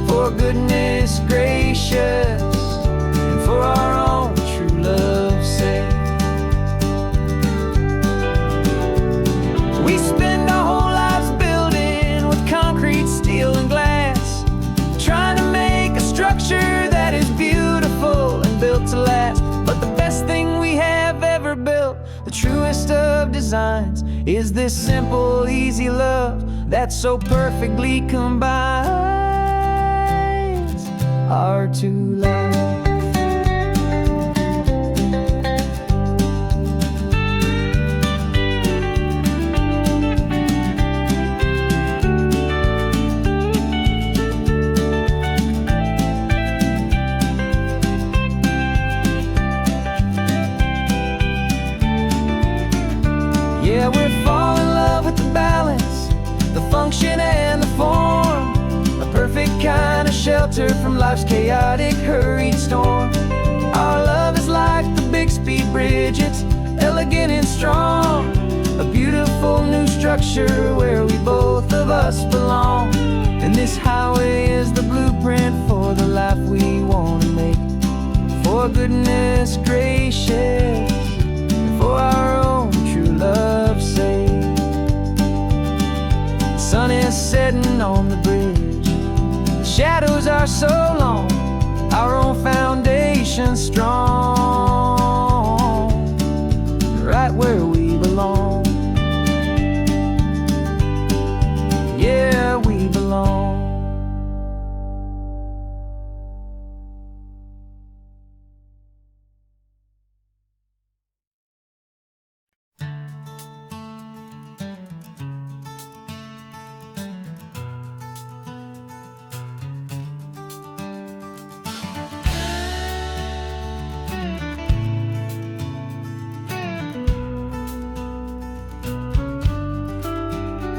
For goodness gracious, and for our own true love's sake. We spend our whole lives building with concrete, steel and glass, trying to make a structure that is beautiful and built to last. But the best thing we have ever built, the truest of designs, is this simple, easy love that so perfectly combines our two lives. Yeah, we're falling in love with the balance, the function and the form, a perfect kind of shelter from life's chaotic, hurried storm. Our love is like the Bixby Bridge, it's elegant and strong, a beautiful new structure where we both of us belong. And this highway is the blueprint for the life we want to make. For goodness gracious, and for our own true love's sake. The sun is setting on the bridge, the shadows are so long, our own foundation strong, right where we belong. Yeah, we belong.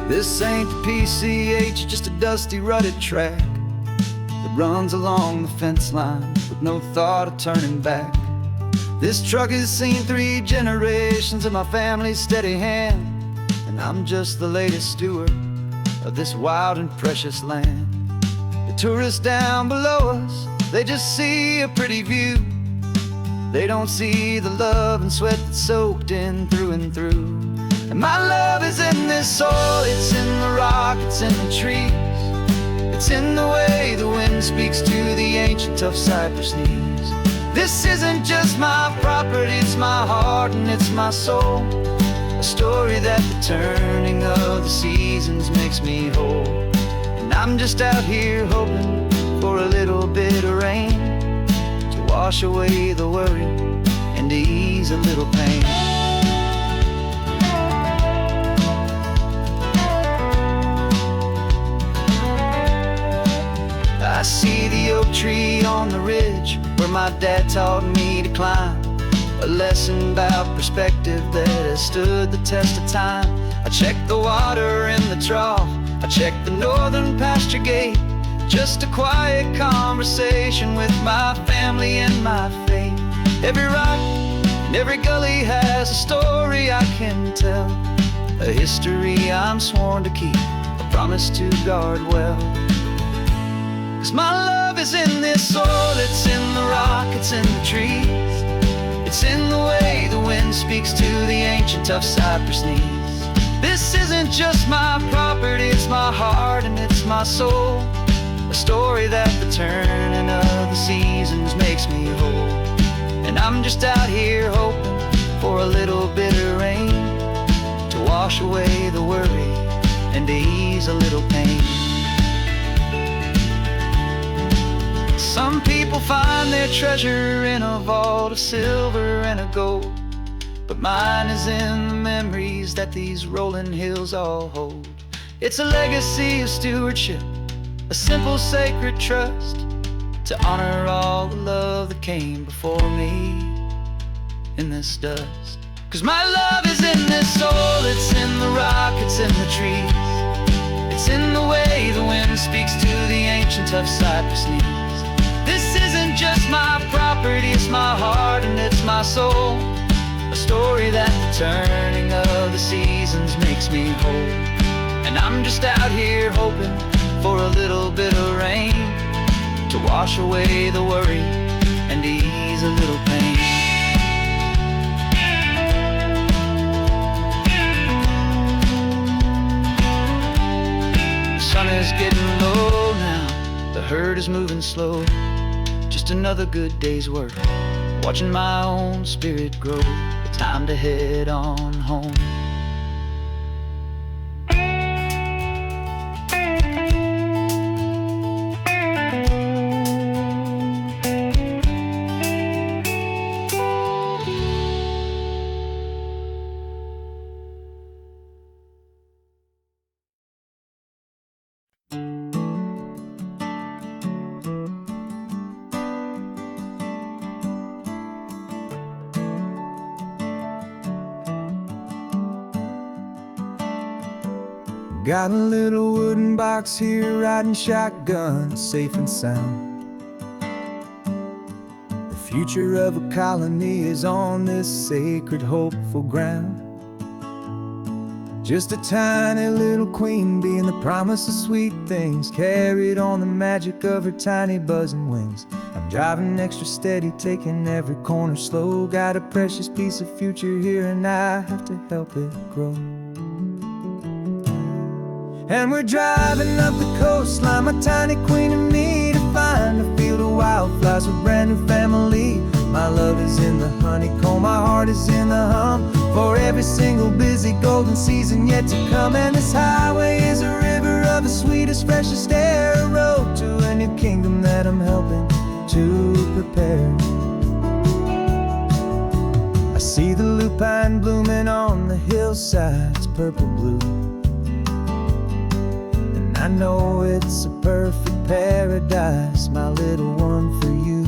This ain't the PCH, just a dusty, rutted track that runs along the fence line with no thought of turning back. This truck has seen 3 generations of my family's steady hand, and I'm just the latest steward of this wild and precious land. The tourists down below us, they just see a pretty view. They don't see the love and sweat that's soaked in through and through. And my love is in this soil, it's in the rock, it's in the trees. It's in the way the wind speaks to the ancient tough cypress knees. This isn't just my property, it's my heart and it's my soul. A story that the turning of the seasons makes me whole. And I'm just out here hoping for a little bit of rain to wash away the worry and to ease a little pain. I see the oak tree on the ridge where my dad taught me to climb, a lesson about perspective that has stood the test of time. I checked the water in the trough, I checked the northern pasture gate. Just a quiet conversation with my family and my faith. Every rock and every gully has a story I can tell, a history I'm sworn to keep, a promise to guard well. 'Cause my love is in this soil, it's in the rock, it's in the trees. It's in the way the wind speaks to the ancient tough cypress knees. This isn't just my property, it's my heart and it's my soul. A story that the turning of the seasons makes me whole. And I'm just out here hoping for a little bit of rain to wash away the worry and to ease a little pain. Some people find their treasure in a vault of silver and a gold, but mine is in the memories that these rolling hills all hold. It's a legacy of stewardship, a simple sacred trust, to honor all the love that came before me in this dust. 'Cause my love is in this soul, it's in the rock, it's in the trees. It's in the way the wind speaks to the ancient tough cypress knees. This isn't just my property, it's my heart and it's my soul. A story that the turning of the seasons makes me whole. And I'm just out here hoping for a little bit of rain to wash away the worry and ease a little pain. The sun is getting low now, the herd is moving slow. Just another good day's work, watching my own spirit grow. Time to head on home. Got a little wooden box here, riding shotgun, safe and sound. The future of a colony is on this sacred, hopeful ground. Just a tiny little queen bee and the promise of sweet things, carried on the magic of her tiny buzzing wings. I'm driving extra steady, taking every corner slow. Got a precious piece of future here and I have to help it grow. And we're driving up the coastline, my tiny queen and me, to find a field of wildflowers with a brand new family. My love is in the honeycomb, my heart is in the hum, for every single busy golden season yet to come. And this highway is a river of the sweetest, freshest air, a road to a new kingdom that I'm helping to prepare. I see the lupine blooming on the hillsides, purple blue. I know it's a perfect paradise, my little one, for you.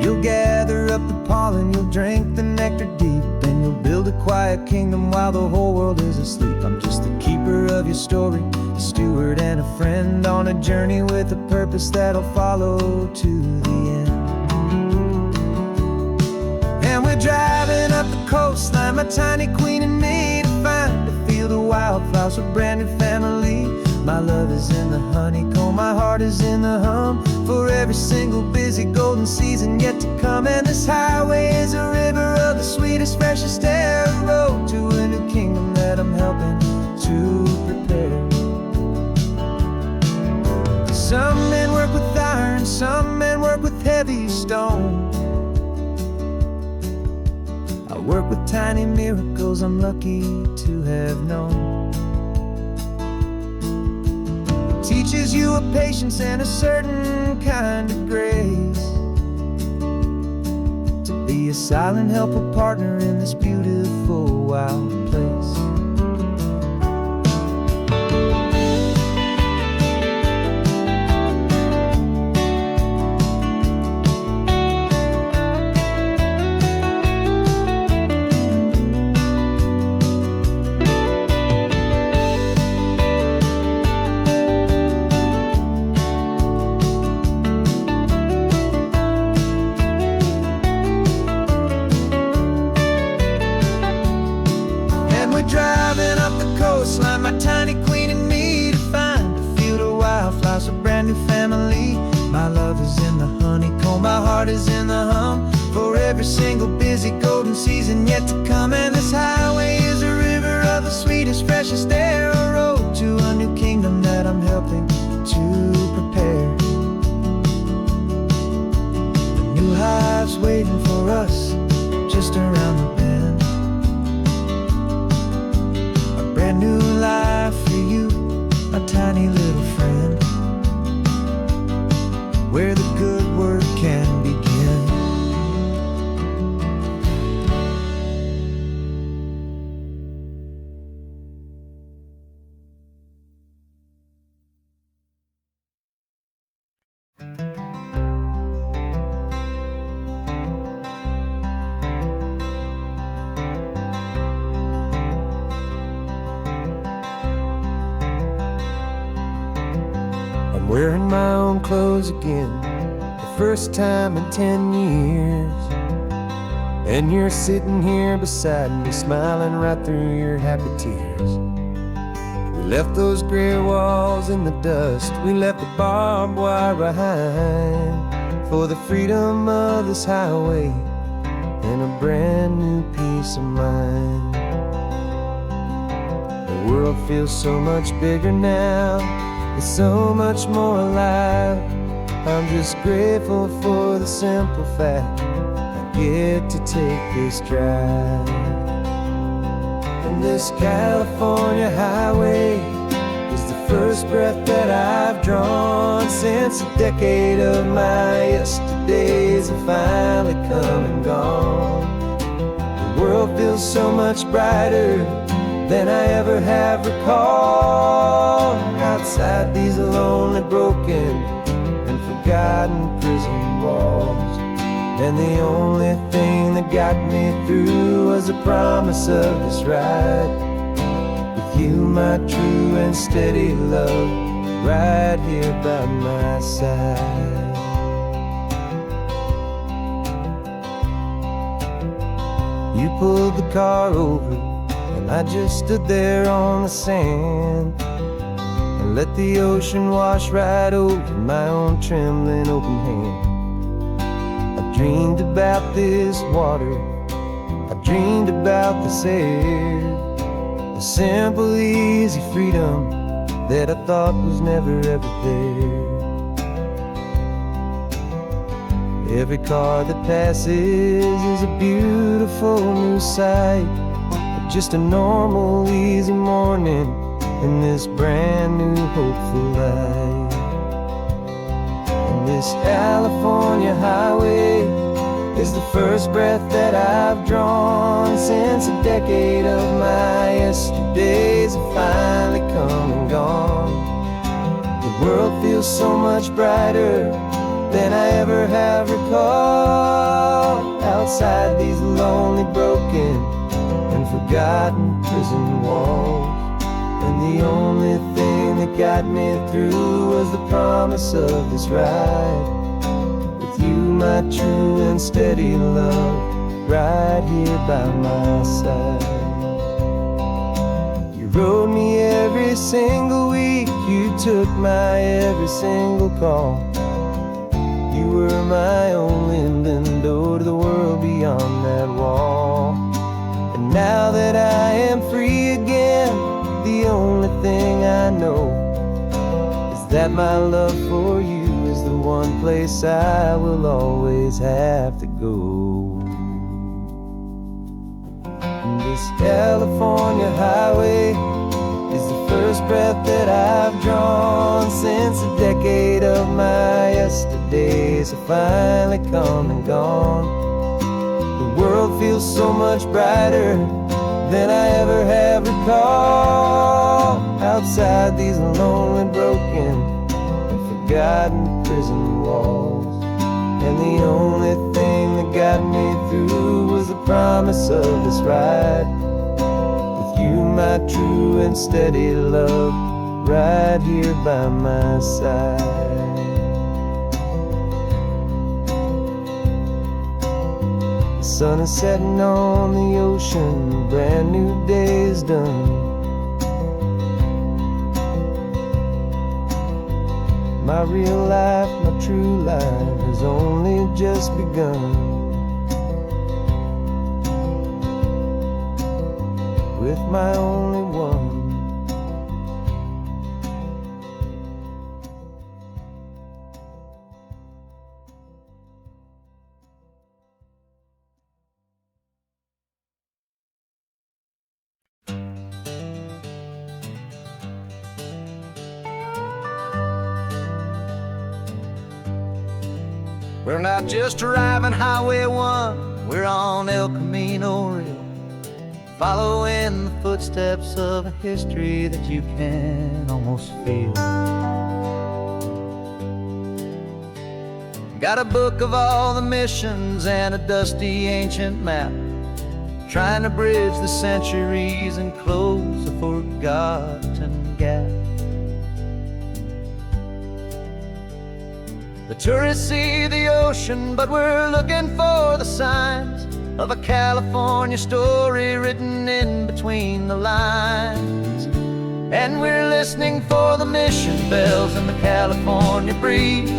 You'll gather up the pollen, you'll drink the nectar deep, and you'll build a quiet kingdom while the whole world is asleep. I'm just the keeper of your story, a steward and a friend, on a journey with a purpose that'll follow to the end. And we're driving up the coastline, my tiny queen and me, to find a field of wildflowers with a brand new family. My love is in the honeycomb, my heart is in the hum, for every single busy golden season yet to come. And this highway is a river of the sweetest, freshest air, a road to a new kingdom that I'm helping to prepare. Some men work with iron, some men work with heavy stone. I work with tiny miracles I'm lucky to have known. Teaches you a patience and a certain kind of grace, to be a silent helper partner in this beautiful wild place. season yet to come, and this highway is a river of the sweetest, freshest air, a road to a new kingdom that I'm helping to prepare. The new hive's waiting for us just around the bend, a brand new life for you, a tiny little friend, where the good work can begin. I'm wearing my own clothes again, the first time in 10 years. And you're sitting here beside me, smiling right through your happy tears. We left those gray walls in the dust, we left the barbed wire behind, for the freedom of this highway and a brand new peace of mind. The world feels so much bigger now, it's so much more alive. I'm just grateful for the simple fact I get to take this drive. And this California highway is the first breath that I've drawn since a decade of my yesterdays have finally come and gone. The world feels so much brighter than I ever have recalled, outside these lonely, broken and forgotten prison walls. And the only thing that got me through was the promise of this ride with you, my true and steady love, right here by my side. You pulled the car over and I just stood there on the sand and let the ocean wash right over my own trembling open hand. I dreamed about this water, I dreamed about this air, the simple, easy freedom that I thought was never ever there. Every car that passes is a beautiful new sight, just a normal, easy morning in this brand new, hopeful life. And this California highway is the first breath that I've drawn since a decade of my yesterdays have finally come and gone. The world feels so much brighter than I ever have recalled, outside these lonely, broken and forgotten prison walls. And the only thing that got me through was the promise of this ride with you, my true and steady love, right here by my side. You rode me every single week, you took my every single call. You were my only window to the world beyond that wall. And now that I am free again, the only thing I know is that my love for you is the one place I will always have to go. And this California highway is the first breath that I've drawn since a decade of my yesterdays have finally come and gone. The world feels so much brighter than I ever have recalled, outside these lonely, broken and forgotten prison walls. And the only thing that got me through was the promise of this ride with you, my true and steady love, right here by my side. The sun is setting on the ocean, a brand new day is done. My real life, my true life has only just begun. with my only one. We're not just driving Highway 1, we're on El Camino Real, following the footsteps of a history that you can almost feel. Got a book of all the missions and a dusty ancient map, trying to bridge the centuries and close a forgotten gap. The tourists see the ocean, but we're looking for the signs of a California story written in between the lines. And we're listening for the mission bells in the California breeze,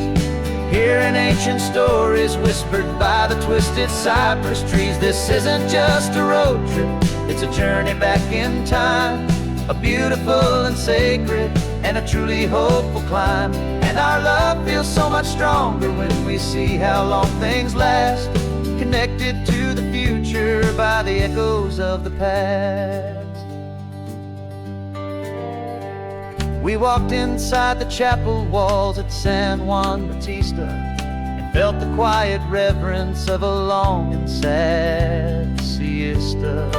hearing ancient stories whispered by the twisted cypress trees. This isn't just a road trip, it's a journey back in time, a beautiful and sacred and a truly hopeful climb. And our love feels so much stronger when we see how long things last, connected to the future by the echoes of the past. We walked inside the chapel walls at San Juan Bautista and felt the quiet reverence of a long and sad siesta.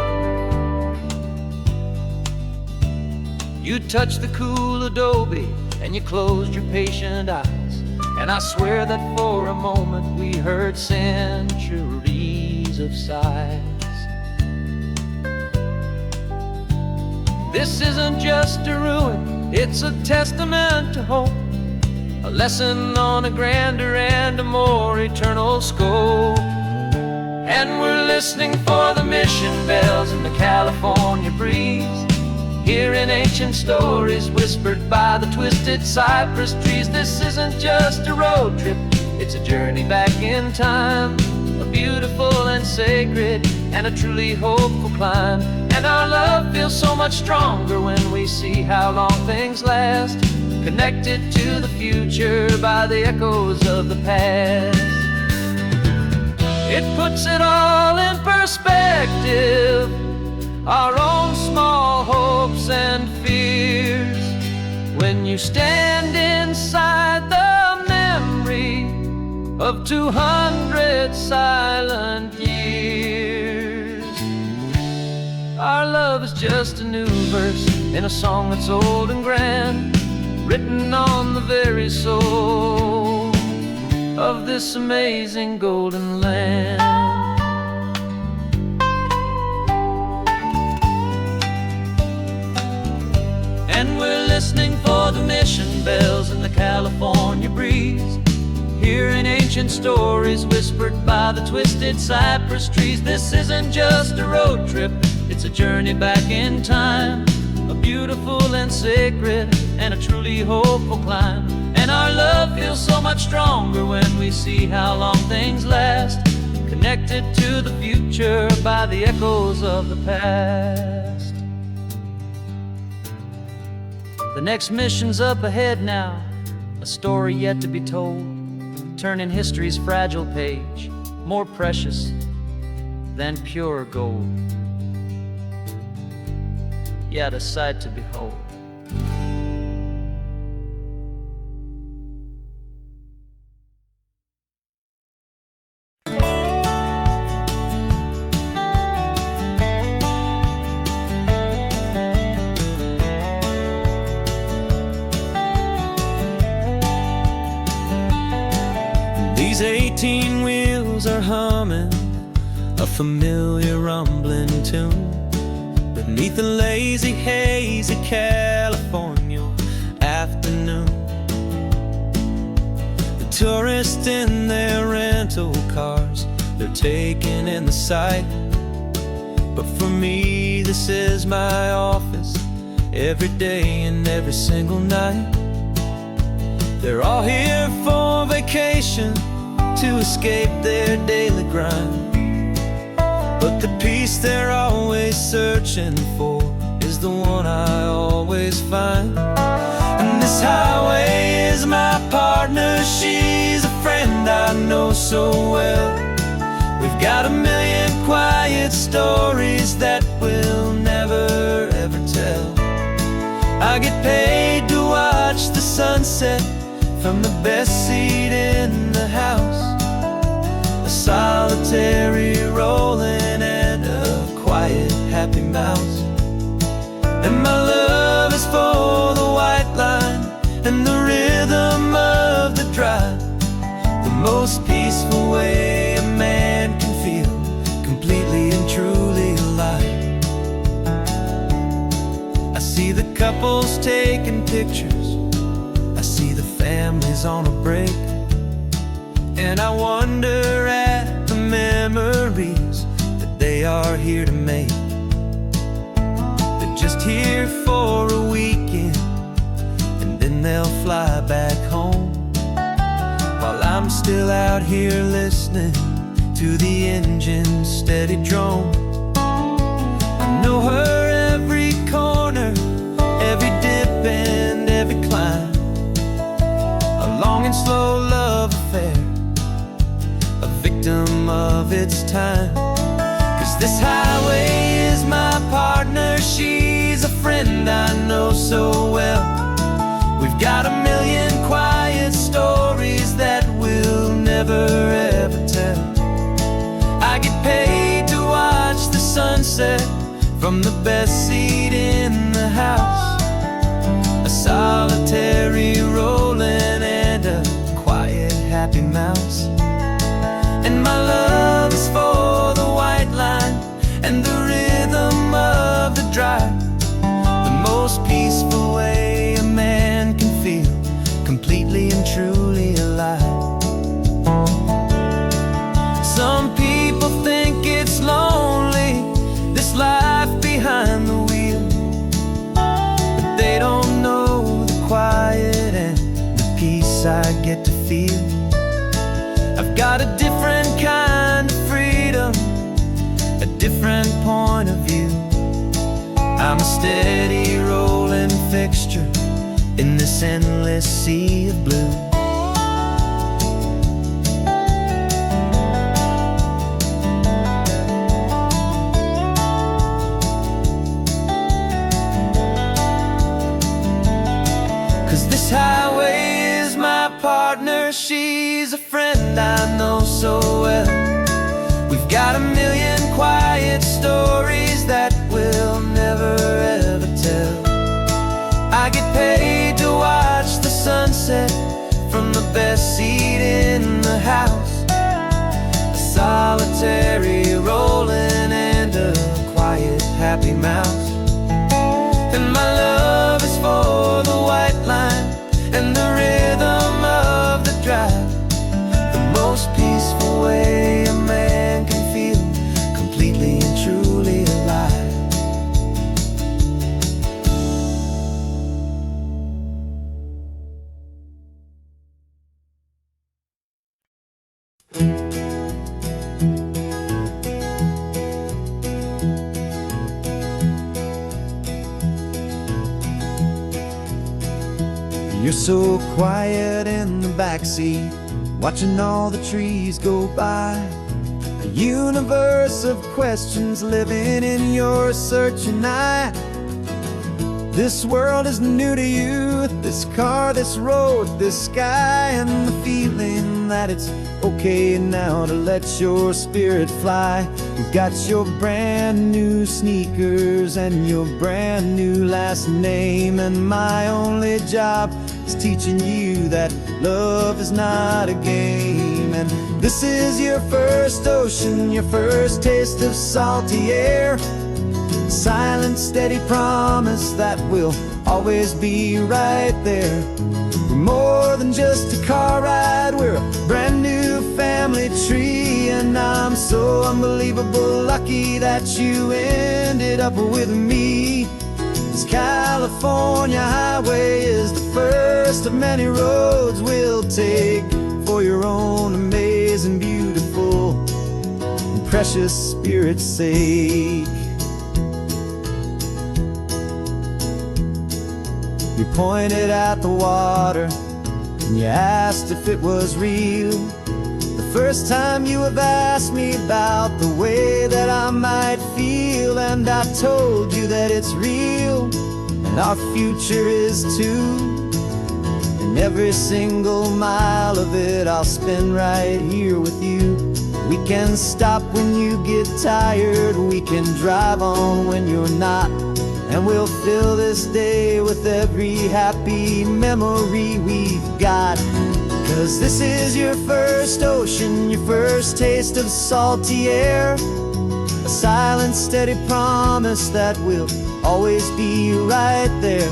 You touched the cool adobe and you closed your patient eyes, and I swear that for a moment we heard centuries of sighs. This isn't just a ruin, it's a testament to hope, a lesson on a grander and a more eternal scope. And we're listening for the mission bells in the California breeze, hearing ancient stories whispered by the twisted cypress trees. This isn't just a road trip, it's a journey back in time, a beautiful and sacred and a truly hopeful climb. And our love feels so much stronger when we see how long things last, connected to the future by the echoes of the past. It puts it all in perspective, our own small hopes and fears, when you stand inside the memory of 200 silent years. Our love is just a new verse in a song that's old and grand, written on the very soul of this amazing golden land. And we're listening for the mission bells in the California breeze, hearing ancient stories whispered by the twisted cypress trees. This isn't just a road trip, it's a journey back in time, a beautiful and sacred and a truly hopeful climb. And our love feels so much stronger when we see how long things last, connected to the future by the echoes of the past. The next mission's up ahead now, a story yet to be told, turning history's fragile page more precious than pure gold. Yet a sight to behold. These 18 wheels are humming a familiar rumbling tune beneath the lazy haze of California afternoon. The tourists in their rental cars, they're taking in the sight, but for me this is my office every day and every single night. They're all here for vacation, to escape their daily grind, but the peace they're always searching for the one I always find. And this highway is my partner, she's a friend I know so well. We've got a million quiet stories that we'll never ever tell. I get paid to watch the sunset from the best seat in the house. A solitary rolling and a quiet happy mouse. And my love is for the white line and the rhythm of the drive. The most peaceful way a man can feel completely and truly alive. I see the couples taking pictures, I see the families on a break, and I wonder at the memories that they are here to make. They're just here for a weekend, and then they'll fly back home, while I'm still out here listening to the engine's steady drone. I know her every corner, every dip and every climb. A long and slow love affair, a victim of its time. 'Cause this highway is my partner, she's a friend I know so well. We've got a million quiet stories that we'll never ever tell. I get paid to watch the sunset from the best seat in the house. A solitary rolling and a quiet happy mouse. And my love is for the white line and the rhythm of the drive. The most peaceful way a man can feel completely and truly alive. Some people think it's lonely, this life behind the wheel, but they don't know the quiet and the peace I get to feel. I've got a different kind of freedom, a different point of view. I'm a steady rolling fixture in this endless sea of blue. Highway is my partner, she's a friend I know so well. We've got a million quiet stories that we'll never ever tell. I get paid to watch the sunset from the best seat in the house. A solitary rolling and a quiet happy mouse. And my love is for the white line and the rhythm of the drive. The most peaceful way a man can feel completely and truly alive. You're so quiet in the backseat, watching all the trees go by. A universe of questions living in your searching eye. This world is new to you, this car, this road, this sky, and the feeling that it's okay now to let your spirit fly. You've got your brand new sneakers and your brand new last name, and my only job is teaching you that love is not a game. And this is your first ocean, your first taste of salty air. Silent, steady promise that we'll always be right there. We're more than just a car ride, we're a brand new family tree. And I'm so unbelievable lucky that you ended up with me. This California highway is the first of many roads we'll take for your own amazing, beautiful, and precious spirit's sake. pointed at the water, and you asked if it was real. The first time you have asked me about the way that I might feel, and I told you that it's real, and our future is too. And every single mile of it I'll spend right here with you. We can stop when you get tired, we can drive on when you're not, and we'll fill this day with every happy memory we've got. 'Cause this is your first ocean, your first taste of salty air, a silent, steady promise that we'll always be right there.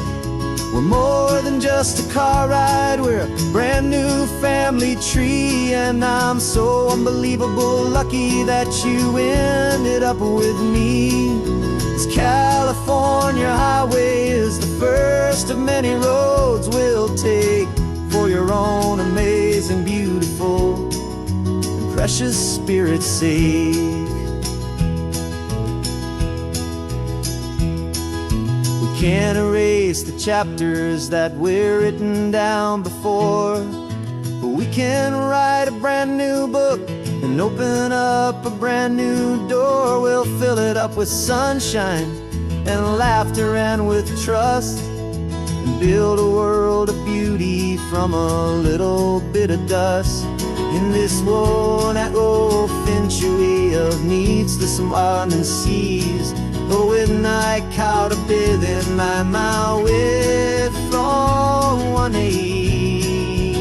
We're more than just a car ride, we're a brand new family tree, and I'm so unbelievable lucky that you ended up with me. This California highway is the first of many roads we'll take for your own amazing, beautiful, and precious spirit's sake. Can't erase the chapters that we're written down before, but we can write a brand new book and open up a brand new door. We'll fill it up with sunshine and laughter and with trust, and build a world of beauty from a little bit of dust. In this world that century of needs to some and seas, but when I caught a bit in my mouth with from 1A.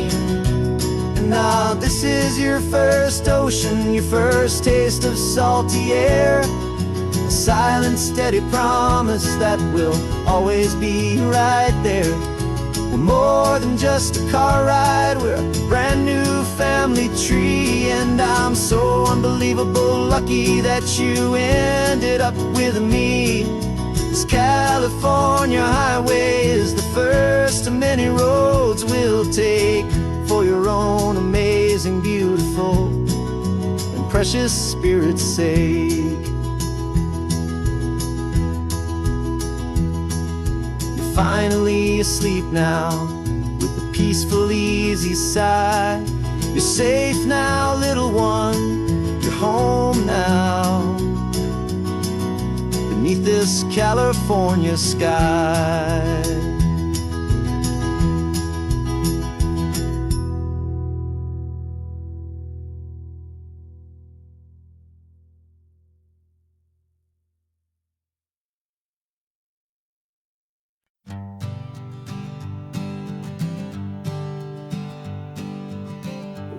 And now this is your first ocean, your first taste of salty air, a silent, steady promise that we'll always be right there. We're more than just a car ride, we're a brand new family tree, and I'm so unbelievable lucky that you ended up with me. This California highway is the first of many roads we'll take for your own amazing, beautiful, and precious spirit's sake. Finally asleep now, with a peaceful, easy sigh. You're safe now, little one, you're home now, beneath this California sky.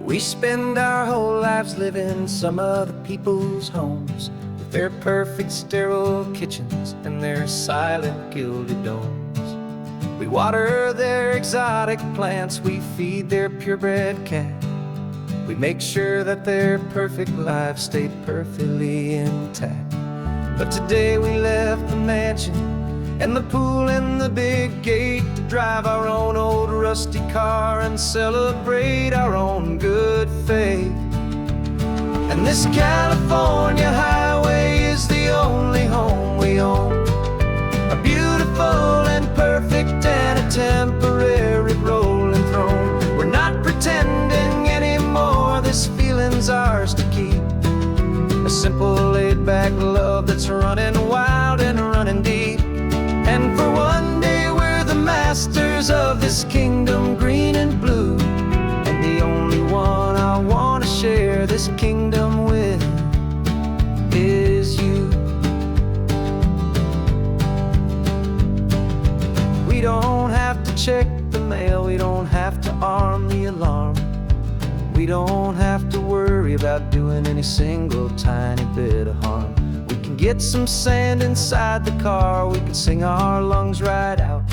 We spend our whole lives living some other people's homes, with their perfect sterile kitchens and their silent gilded domes. We water their exotic plants, we feed their purebred cat. We make sure that their perfect lives stay perfectly intact. But today we left the mansion and the pool and the big gate to drive our own old rusty car and celebrate our own good faith. And this California highway is the only home we own, a beautiful and perfect and a temporary rolling throne. We're not pretending anymore, this feeling's ours to keep, a simple laid-back love that's running wild and running deep. And for one day we're the masters of this kingdom green and blue, and the only one I want to share this kingdom with is you. We don't have to check the mail, we don't have to arm the alarm, we don't have to worry about doing any single tiny bit of harm. Get some sand inside the car, we can sing our lungs right out,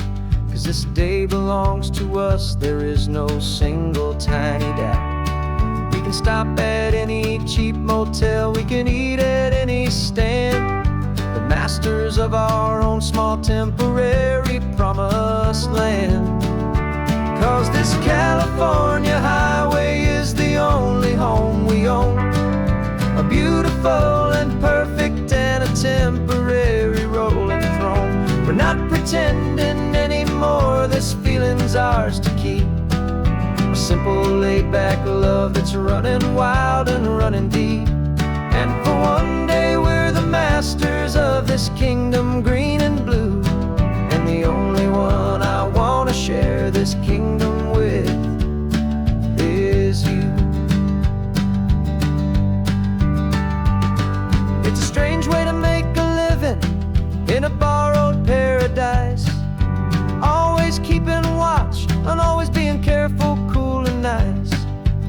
'cause this day belongs to us, there is no single tiny doubt. We can stop at any cheap motel, we can eat at any stand, the masters of our own small temporary promised land. 'Cause this California highway is the only home we own, a beautiful and perfect and a temporary rolling throne. We're not pretending anymore this feeling's ours to keep. A simple laid-back love that's running wild and running deep. And for one day we're the masters of this kingdom green and blue. And the only one I wanna share this kingdom with is you. It's a strange way to make a living in a borrowed paradise, always keeping watch and always being careful, cool and nice.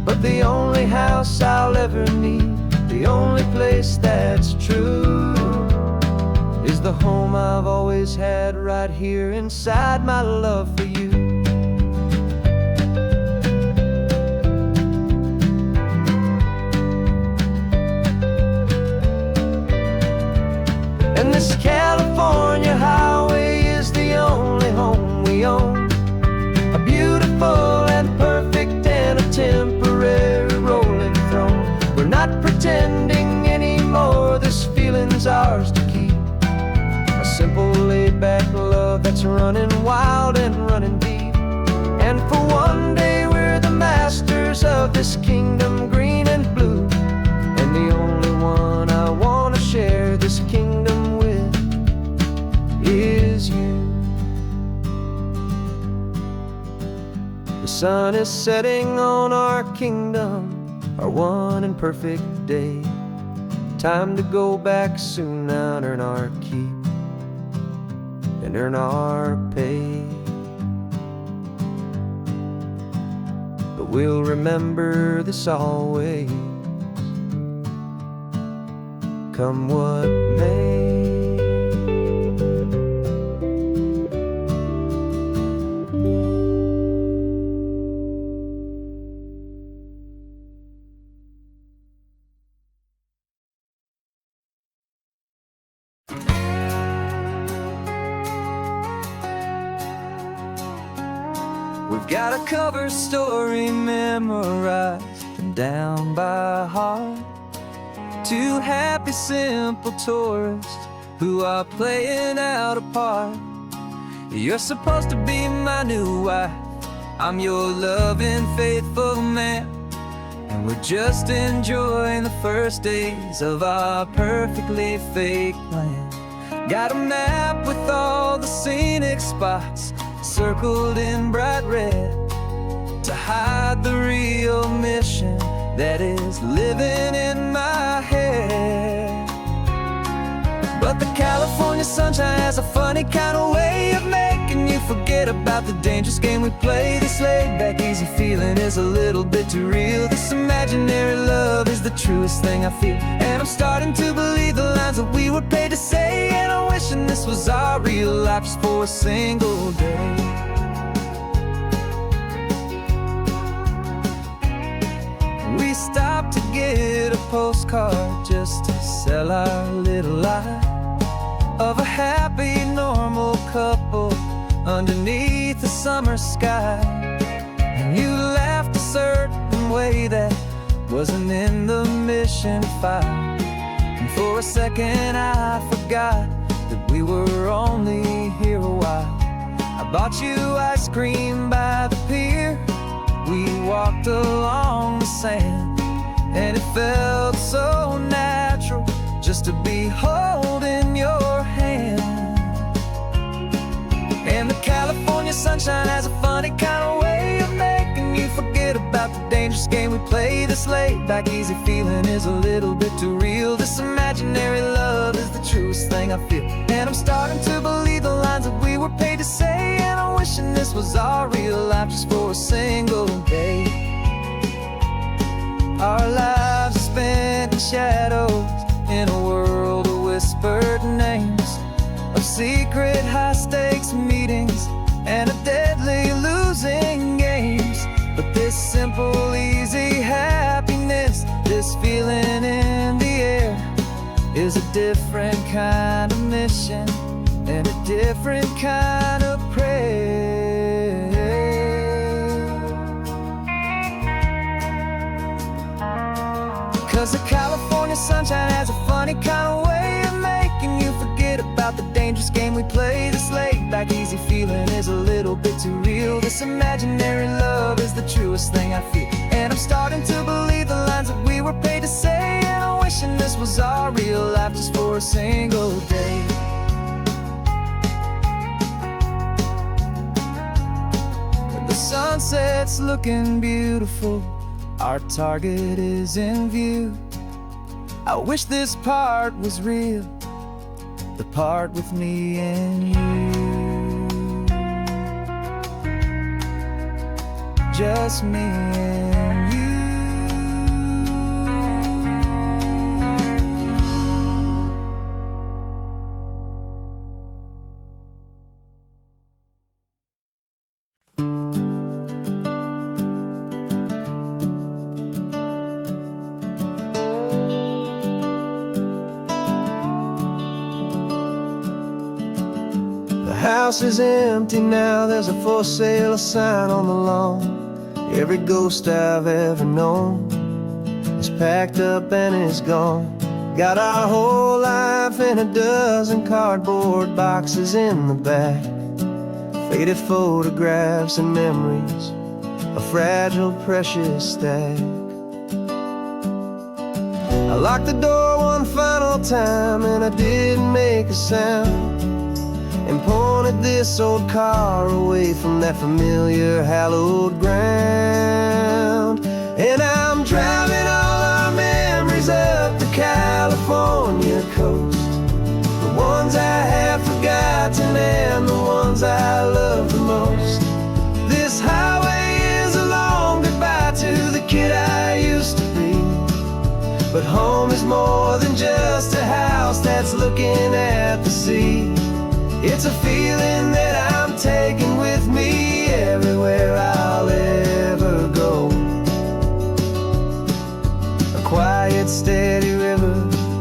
But the only house I'll ever need, the only place that's true, is the home I've always had right here inside my love for you. And this California highway is the only home we own, a beautiful and perfect and a temporary rolling throne. We're not pretending anymore, this feeling's ours to keep. A simple laid-back love that's running wild and running deep. And for one day we're the masters of this kingdom green and blue. And the only one I wanna share this kingdom with is you. The sun is setting on our kingdom, our one and perfect day. Time to go back soon now and earn our keep and earn our pay. But we'll remember this always, come what may. We've got a cover story memorized and down by heart. Two happy, simple tourists who are playing out a part. You're supposed to be my new wife, I'm your loving, faithful man. And we're just enjoying the first days of our perfectly fake plan. Got a map with all the scenic spots circled in bright red to hide the real mission that is living in my head. But the California sunshine has a funny kind of way of making you forget about the dangerous game we play. This laid-back, easy feeling is a little bit too real. This imaginary love is the truest thing I feel. And I'm starting to believe the lines that we were paid to say. And I'm wishing this was our real life just for a single day. We stopped to get a postcard just to sell our little lie of a happy, normal couple underneath the summer sky. And you laughed a certain way that wasn't in the mission file. And for a second I forgot that we were only here a while. I bought you ice cream by the pier, we walked along the sand, and it felt so natural just to be holding your hand. And the California sunshine has a funny kind of way of making you forget about the dangerous game we play. This laid-back, easy feeling is a little bit too real. This imaginary love is the truest thing I feel. And I'm starting to believe the lines that we were paid to say. And I'm wishing this was our real life just for a single day. Our lives are spent in shadows, in a world of whispered names, of secret high-stakes meetings and of deadly losing games. But this simple, easy happiness, this feeling in the air, is a different kind of mission and a different kind of prayer. 'Cause the California sunshine has a funny kind of way of making you forget about the dangerous game we play. This laid-back, easy feeling is a little bit too real. This imaginary love is the truest thing I feel. And I'm starting to believe the lines that we were paid to say. And I'm wishing this was our real life just for a single day. The sunset's looking beautiful, our target is in view. I wish this part was real, the part with me and you. Just me and you. The house is empty now, there's a for sale sign on the lawn. Every ghost I've ever known is packed up and is gone. Got our whole life in a dozen cardboard boxes in the back. Faded photographs and memories, a fragile, precious stack. I locked the door one final time and I didn't make a sound, and pointed this old car away from that familiar hallowed ground. And I'm driving all our memories up the California coast, the ones I have forgotten and the ones I love the most. This highway is a long goodbye to the kid I used to be, but home is more than just a house that's looking at the sea. It's a feeling that I'm taking with me everywhere I'll ever go. A quiet, steady river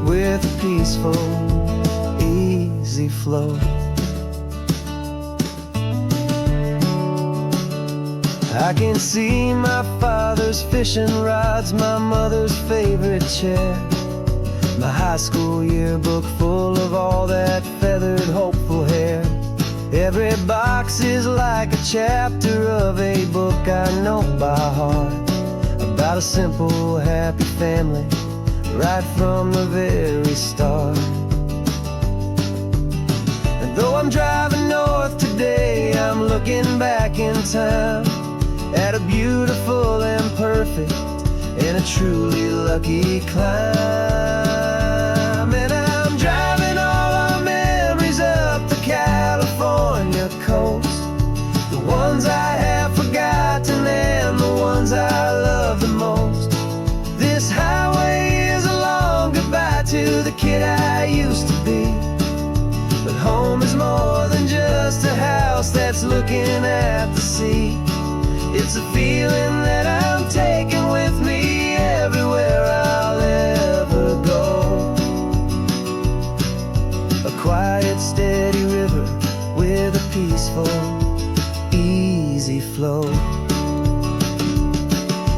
with a peaceful, easy flow. I can see my father's fishing rods, my mother's favorite chair, my high school yearbook full of all that feathered, hopeful hair. Every box is like a chapter of a book I know by heart, about a simple, happy family right from the very start. And though I'm driving north today, I'm looking back in time at a beautiful and perfect and a truly lucky climb. And I'm driving all our memories up the California coast, the ones I have forgotten and the ones I love the most. This highway is a long goodbye to the kid I used to be, but home is more than just a house that's looking at the sea. It's a feeling that I'm taking with me everywhere I'll ever go. A quiet, steady river with a peaceful, easy flow.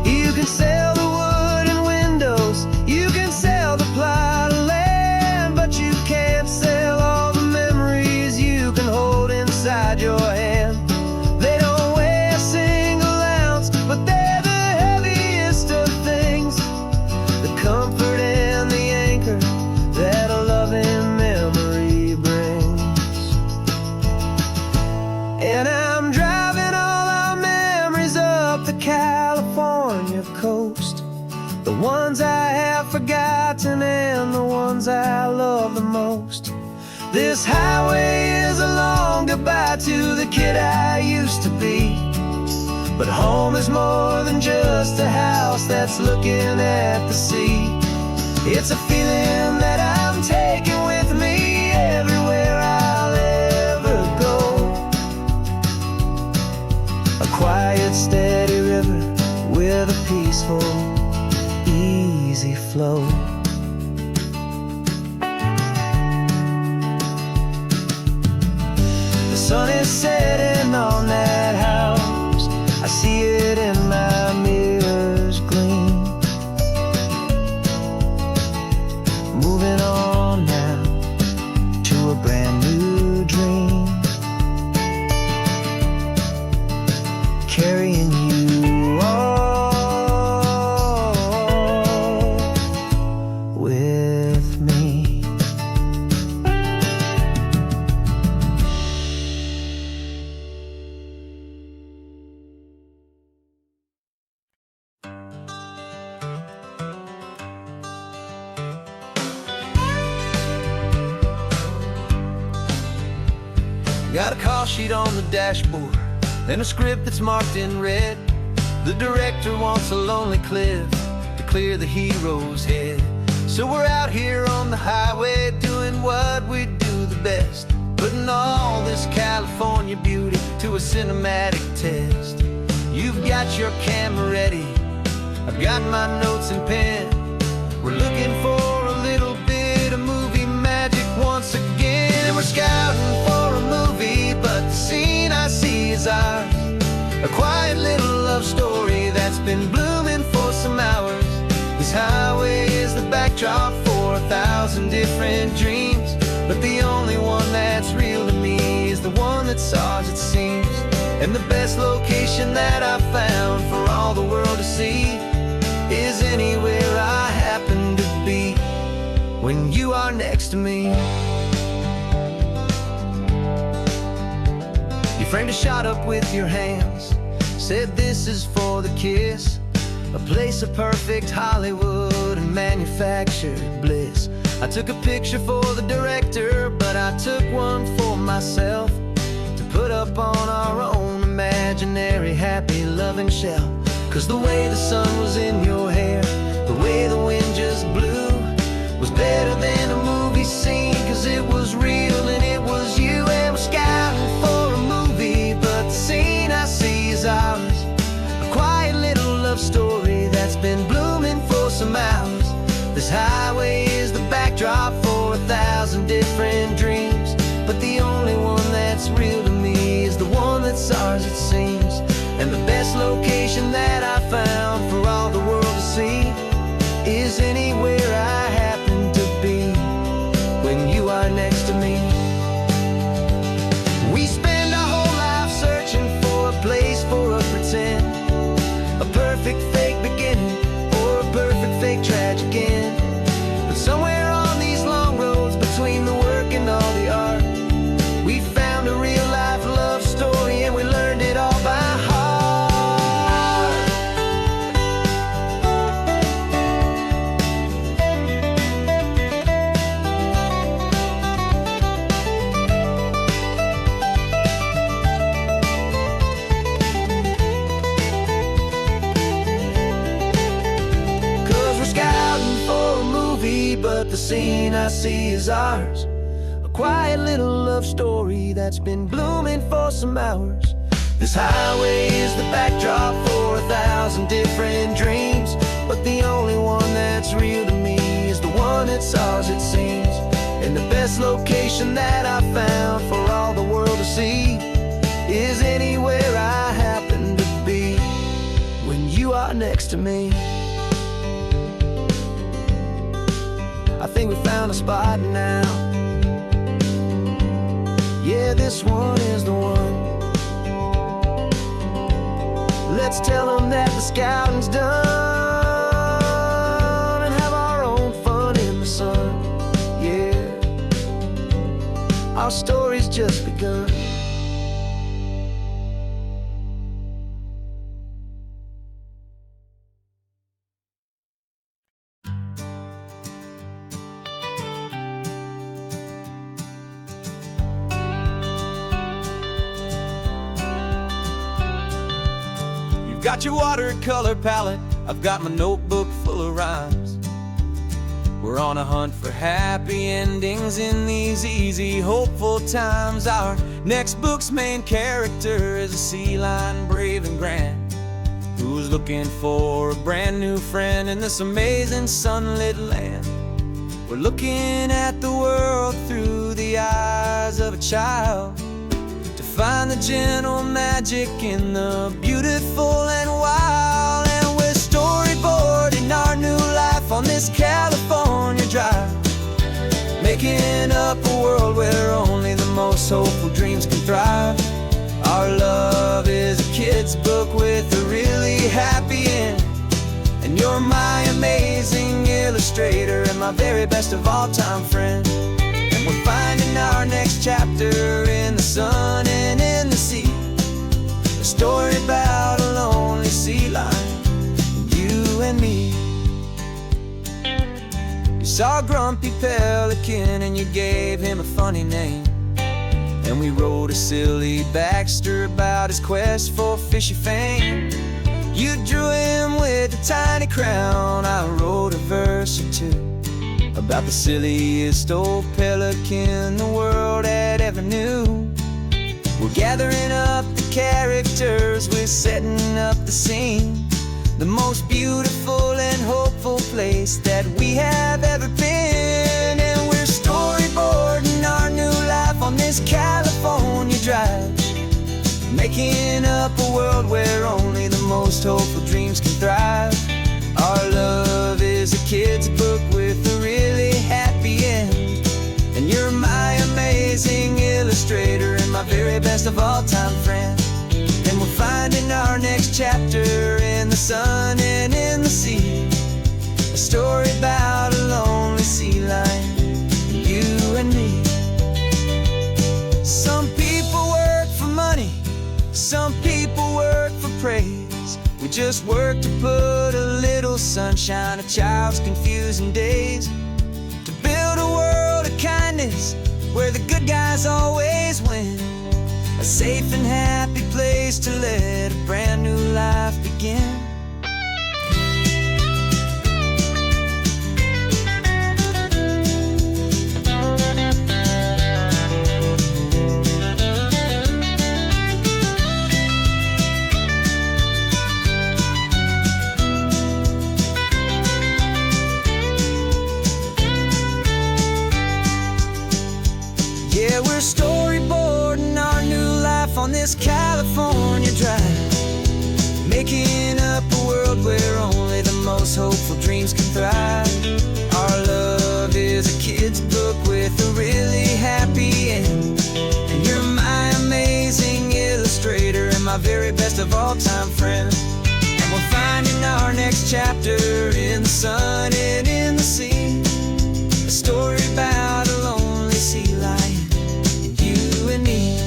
You can sell the wood and windows, you can sell the plot of land, but you can't sell all the memories you can hold inside your hand. They don't weigh a single ounce, but they're the heaviest of things, the comfort and the anchor that a loving memory brings. And I'm driving all our memories up the California coast, the ones I have forgotten and the ones I love the most. This highway is a long goodbye to the kid I used to be, but home is more than just a house that's looking at the sea. It's a feeling that I'm taking with me everywhere I'll ever go. A quiet, steady river with a peaceful, easy flow. The sun is setting on that house, I see it in my mirror's gleam. Moving on now to a brand new dream. Got a call sheet on the dashboard and a script that's marked in red. The director wants a lonely cliff to clear the hero's head. So we're out here on the highway doing what we do the best, putting all this California beauty to a cinematic test. You've got your camera ready, I've got my notes and pen. We're looking for a little bit of movie magic once again. And we're scouting for a movie, but the scene I see is ours. A quiet little love story that's been blooming for some hours. This highway is the backdrop for 1,000 different dreams, but the only one that's real to me is the one that's ours, it seems. And the best location that I've found for all the world to see is anywhere I happen to be when you are next to me. You framed a shot up with your hands, said this is for the kiss, a place of perfect Hollywood and manufactured bliss. I took a picture for the director, but I took one for myself to put up on our own imaginary happy loving shelf. Cause the way the sun was in your hair, the way the wind just blew, was better than a movie scene, cause it was real and it was you. And we're scouting for a movie, but the scene I see is ours. A quiet little love story that's been blooming for some hours. This highway is the backdrop for 1,000 different dreams, but the only one that's real to me is the one that's ours, it seems. And the best location that I found for all the world to see is anywhere I happen to be when you are next to me. We spend our whole life searching for a place for a pretend, a perfect fake beginning or a perfect fake tragic end. But somewhere on these long roads between the work and all the art, we found a real life love story and we learned it all by heart. But the scene I see is ours. A quiet little love story that's been blooming for some hours. This highway is the backdrop for 1,000 different dreams, but the only one that's real to me is the one that's ours, it seems. And the best location that I found for all the world to see is anywhere I happen to be when you are next to me. I think we found a spot now. Yeah, this one is the one. Let's tell them that the scouting's done and have our own fun in the sun. Yeah, our story's just begun. Got your watercolor palette, I've got my notebook full of rhymes. We're on a hunt for happy endings in these easy, hopeful times. Our next book's main character is a sea lion, brave and grand, who's looking for a brand new friend in this amazing sunlit land. We're looking at the world through the eyes of a child, find the gentle magic in the beautiful and wild. And we're storyboarding our new life on this California drive, making up a world where only the most hopeful dreams can thrive. Our love is a kid's book with a really happy end, and you're my amazing illustrator and my very best of all time friend. And we're finding our next chapter in the sun and in the sea, a story about a lonely sea lion, you and me. You saw a grumpy pelican and you gave him a funny name, And we wrote a silly Baxter about his quest for fishy fame. You drew him with a tiny crown. I wrote a verse or two about the silliest old pelican the world had ever knew. We're gathering up the characters, we're setting up the scene, the most beautiful and hopeful place that we have ever been. And we're storyboarding our new life on this California drive, making up a world where only the most hopeful dreams can thrive. Our love is a kid's book with a really happy end, and you're my amazing illustrator and my very best of all-time friend. And we're finding our next chapter in the sun and in the sea, a story about a lonely sea lion, you and me. Some people work for money, some people work for praise. We just work to put a little sunshine in a child's confusing days, to build a world of kindness where the good guys always win, a safe and happy place to let a brand new life begin. Yeah, we're storyboarding our new life on this California drive, making up a world where only the most hopeful dreams can thrive. Our love is a kid's book with a really happy end, and you're my amazing illustrator and my very best of all-time friend. And we're finding our next chapter in the sun and in the sea, a story about a lonely sea lion, you and me.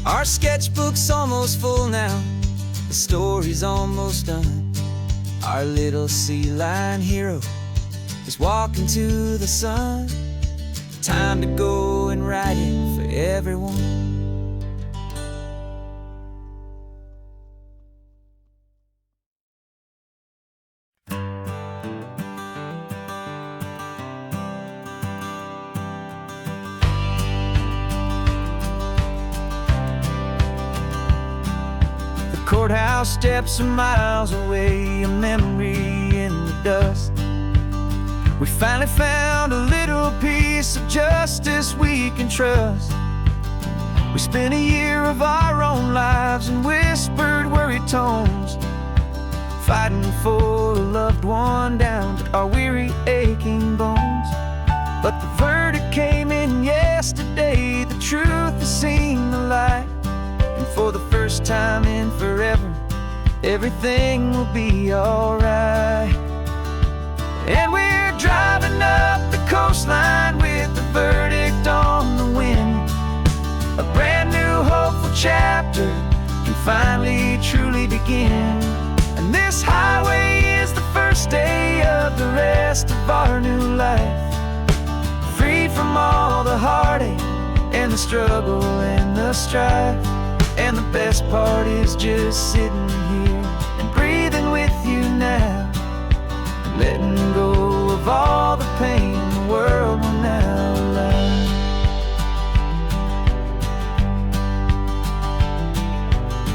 Our sketchbook's almost full now, the story's almost done. Our little sea lion hero is walking to the sun. Time to go and write it for everyone. Courthouse steps are miles away, a memory in the dust. We finally found a little piece of justice we can trust. We spent a year of our own lives in whispered, worried tones, fighting for a loved one down to our weary, aching bones. But the verdict came in yesterday, the truth has seen the light. And for the first time in forever, everything will be alright. And we're driving up the coastline with the verdict on the wind. A brand new hopeful chapter can finally truly begin. And this highway is the first day of the rest of our new life, freed from all the heartache and the struggle and the strife. And the best part is just sitting here and breathing with you now, letting go of all the pain the world will now allow.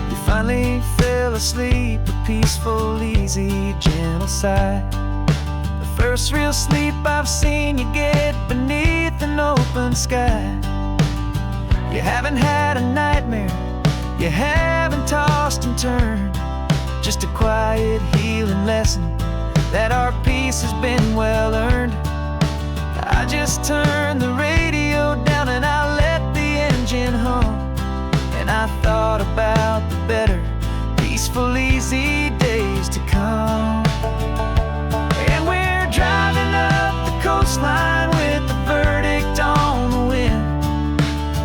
You finally fell asleep, a peaceful, easy, gentle sigh, the first real sleep I've seen you get beneath an open sky. You haven't had a nightmare, you haven't tossed and turned, just a quiet healing lesson that our peace has been well earned. I just turned the radio down and I let the engine hum, and I thought about the better, peaceful, easy days to come. And we're driving up the coastline with the verdict on the wind,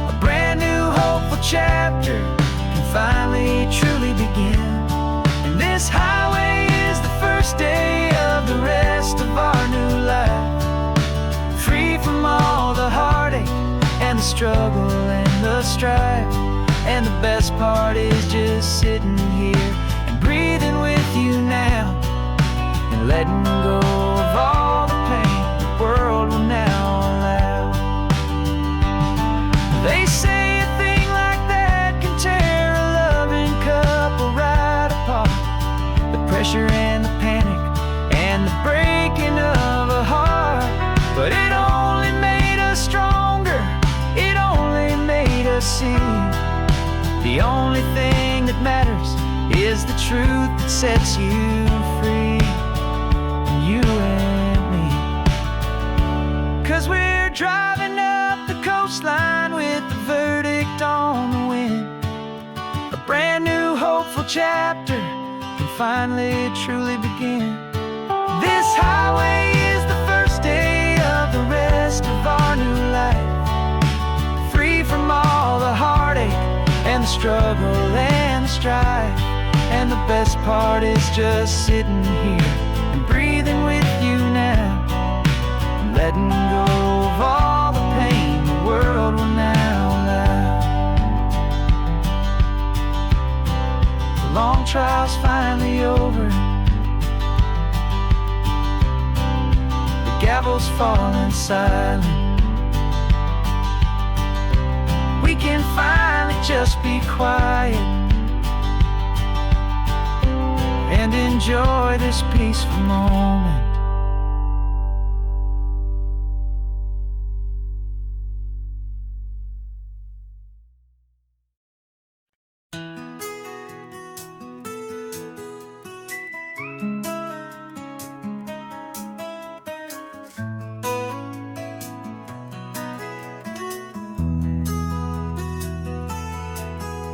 a brand new hopeful chapter finally truly begin. And this highway is the first day of the rest of our new life, free from all the heartache and the struggle and the strife. And the best part is just sitting here and breathing with you now, and letting go of all the pain the world will now allow. They say a thing like that can tear a loving couple right apart. The pressure and the panic and the breaking of a heart. But it only made us stronger, it only made us see the only thing that matters is the truth that sets you free, you and me. 'Cause we're driving up the coastline with the verdict on the wind. A brand new hopeful chapter can finally truly begin. This highway is the first day of the rest of our new life, free from all the heartache and the struggle and the strife. And the best part is just sitting here and breathing with you now, and letting go of all the pain the world will now allow. The long trial's finally over, the gavel's falling silent. We can finally just be quiet and enjoy this peaceful moment.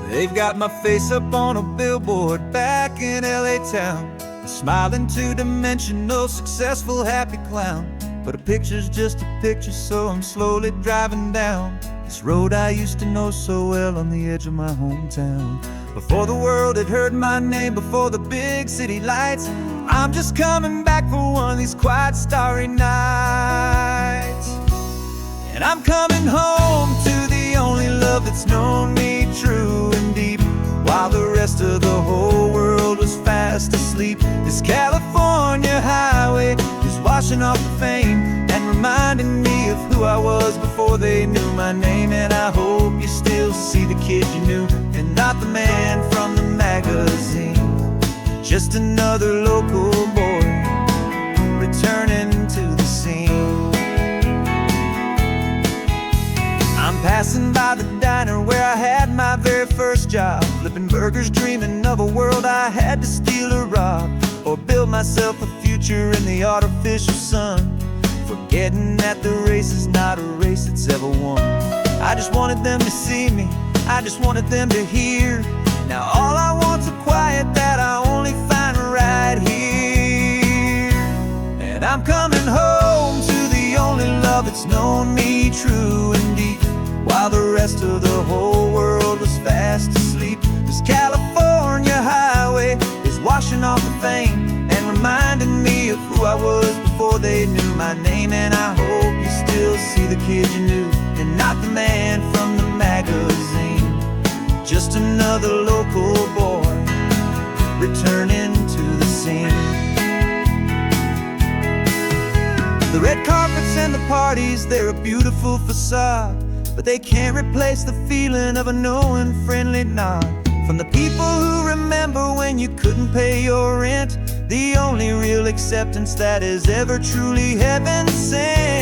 They've got my face up on a billboard back in LA town, a smiling two-dimensional, successful, happy clown. But a picture's just a picture, so I'm slowly driving down this road I used to know so well on the edge of my hometown. Before the world had heard my name, before the big city lights, I'm just coming back for one of these quiet, starry nights. And I'm coming home to the only love that's known me true and deep, while the rest of the whole world was fast asleep. This California highway is washing off the fame and reminding me of who I was before they knew my name. And I hope you still see the kid you knew, and not the man from the magazine. Just another local boy returning to the scene. I'm passing by the diner where I had my very first job, flipping burgers, dreaming of a world I had to steal or rob, or build myself a future in the artificial sun, forgetting that the race is not a race that's ever won. I just wanted them to see me, I just wanted them to hear. Now all I want's a quiet that I only find right here. And I'm coming home to the only love that's known me true and deep, while the rest of the whole world was fast asleep. This California highway is washing off the fame and reminding me of who I was before they knew my name. And I hope you still see the kid you knew, and not the man from the magazine. Just another local boy returning to the scene. The red carpets and the parties, they're a beautiful facade, but they can't replace the feeling of a knowing, friendly nod from the people who remember when you couldn't pay your rent. The only real acceptance that is ever truly heaven sent.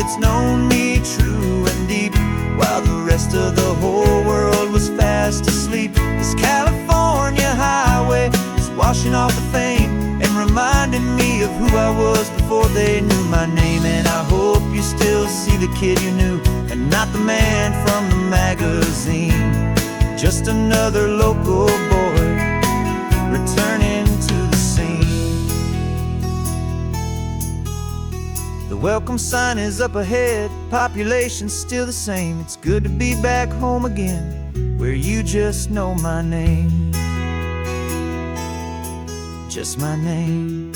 It's known me true and deep, while the rest of the whole world was fast asleep. This California highway is washing off the fame and reminding me of who I was before they knew my name. And I hope you still see the kid you knew, and not the man from the magazine. Just another local boy returning to the scene. The welcome sign is up ahead, population's still the same. It's good to be back home again, where you just know my name. Just my name.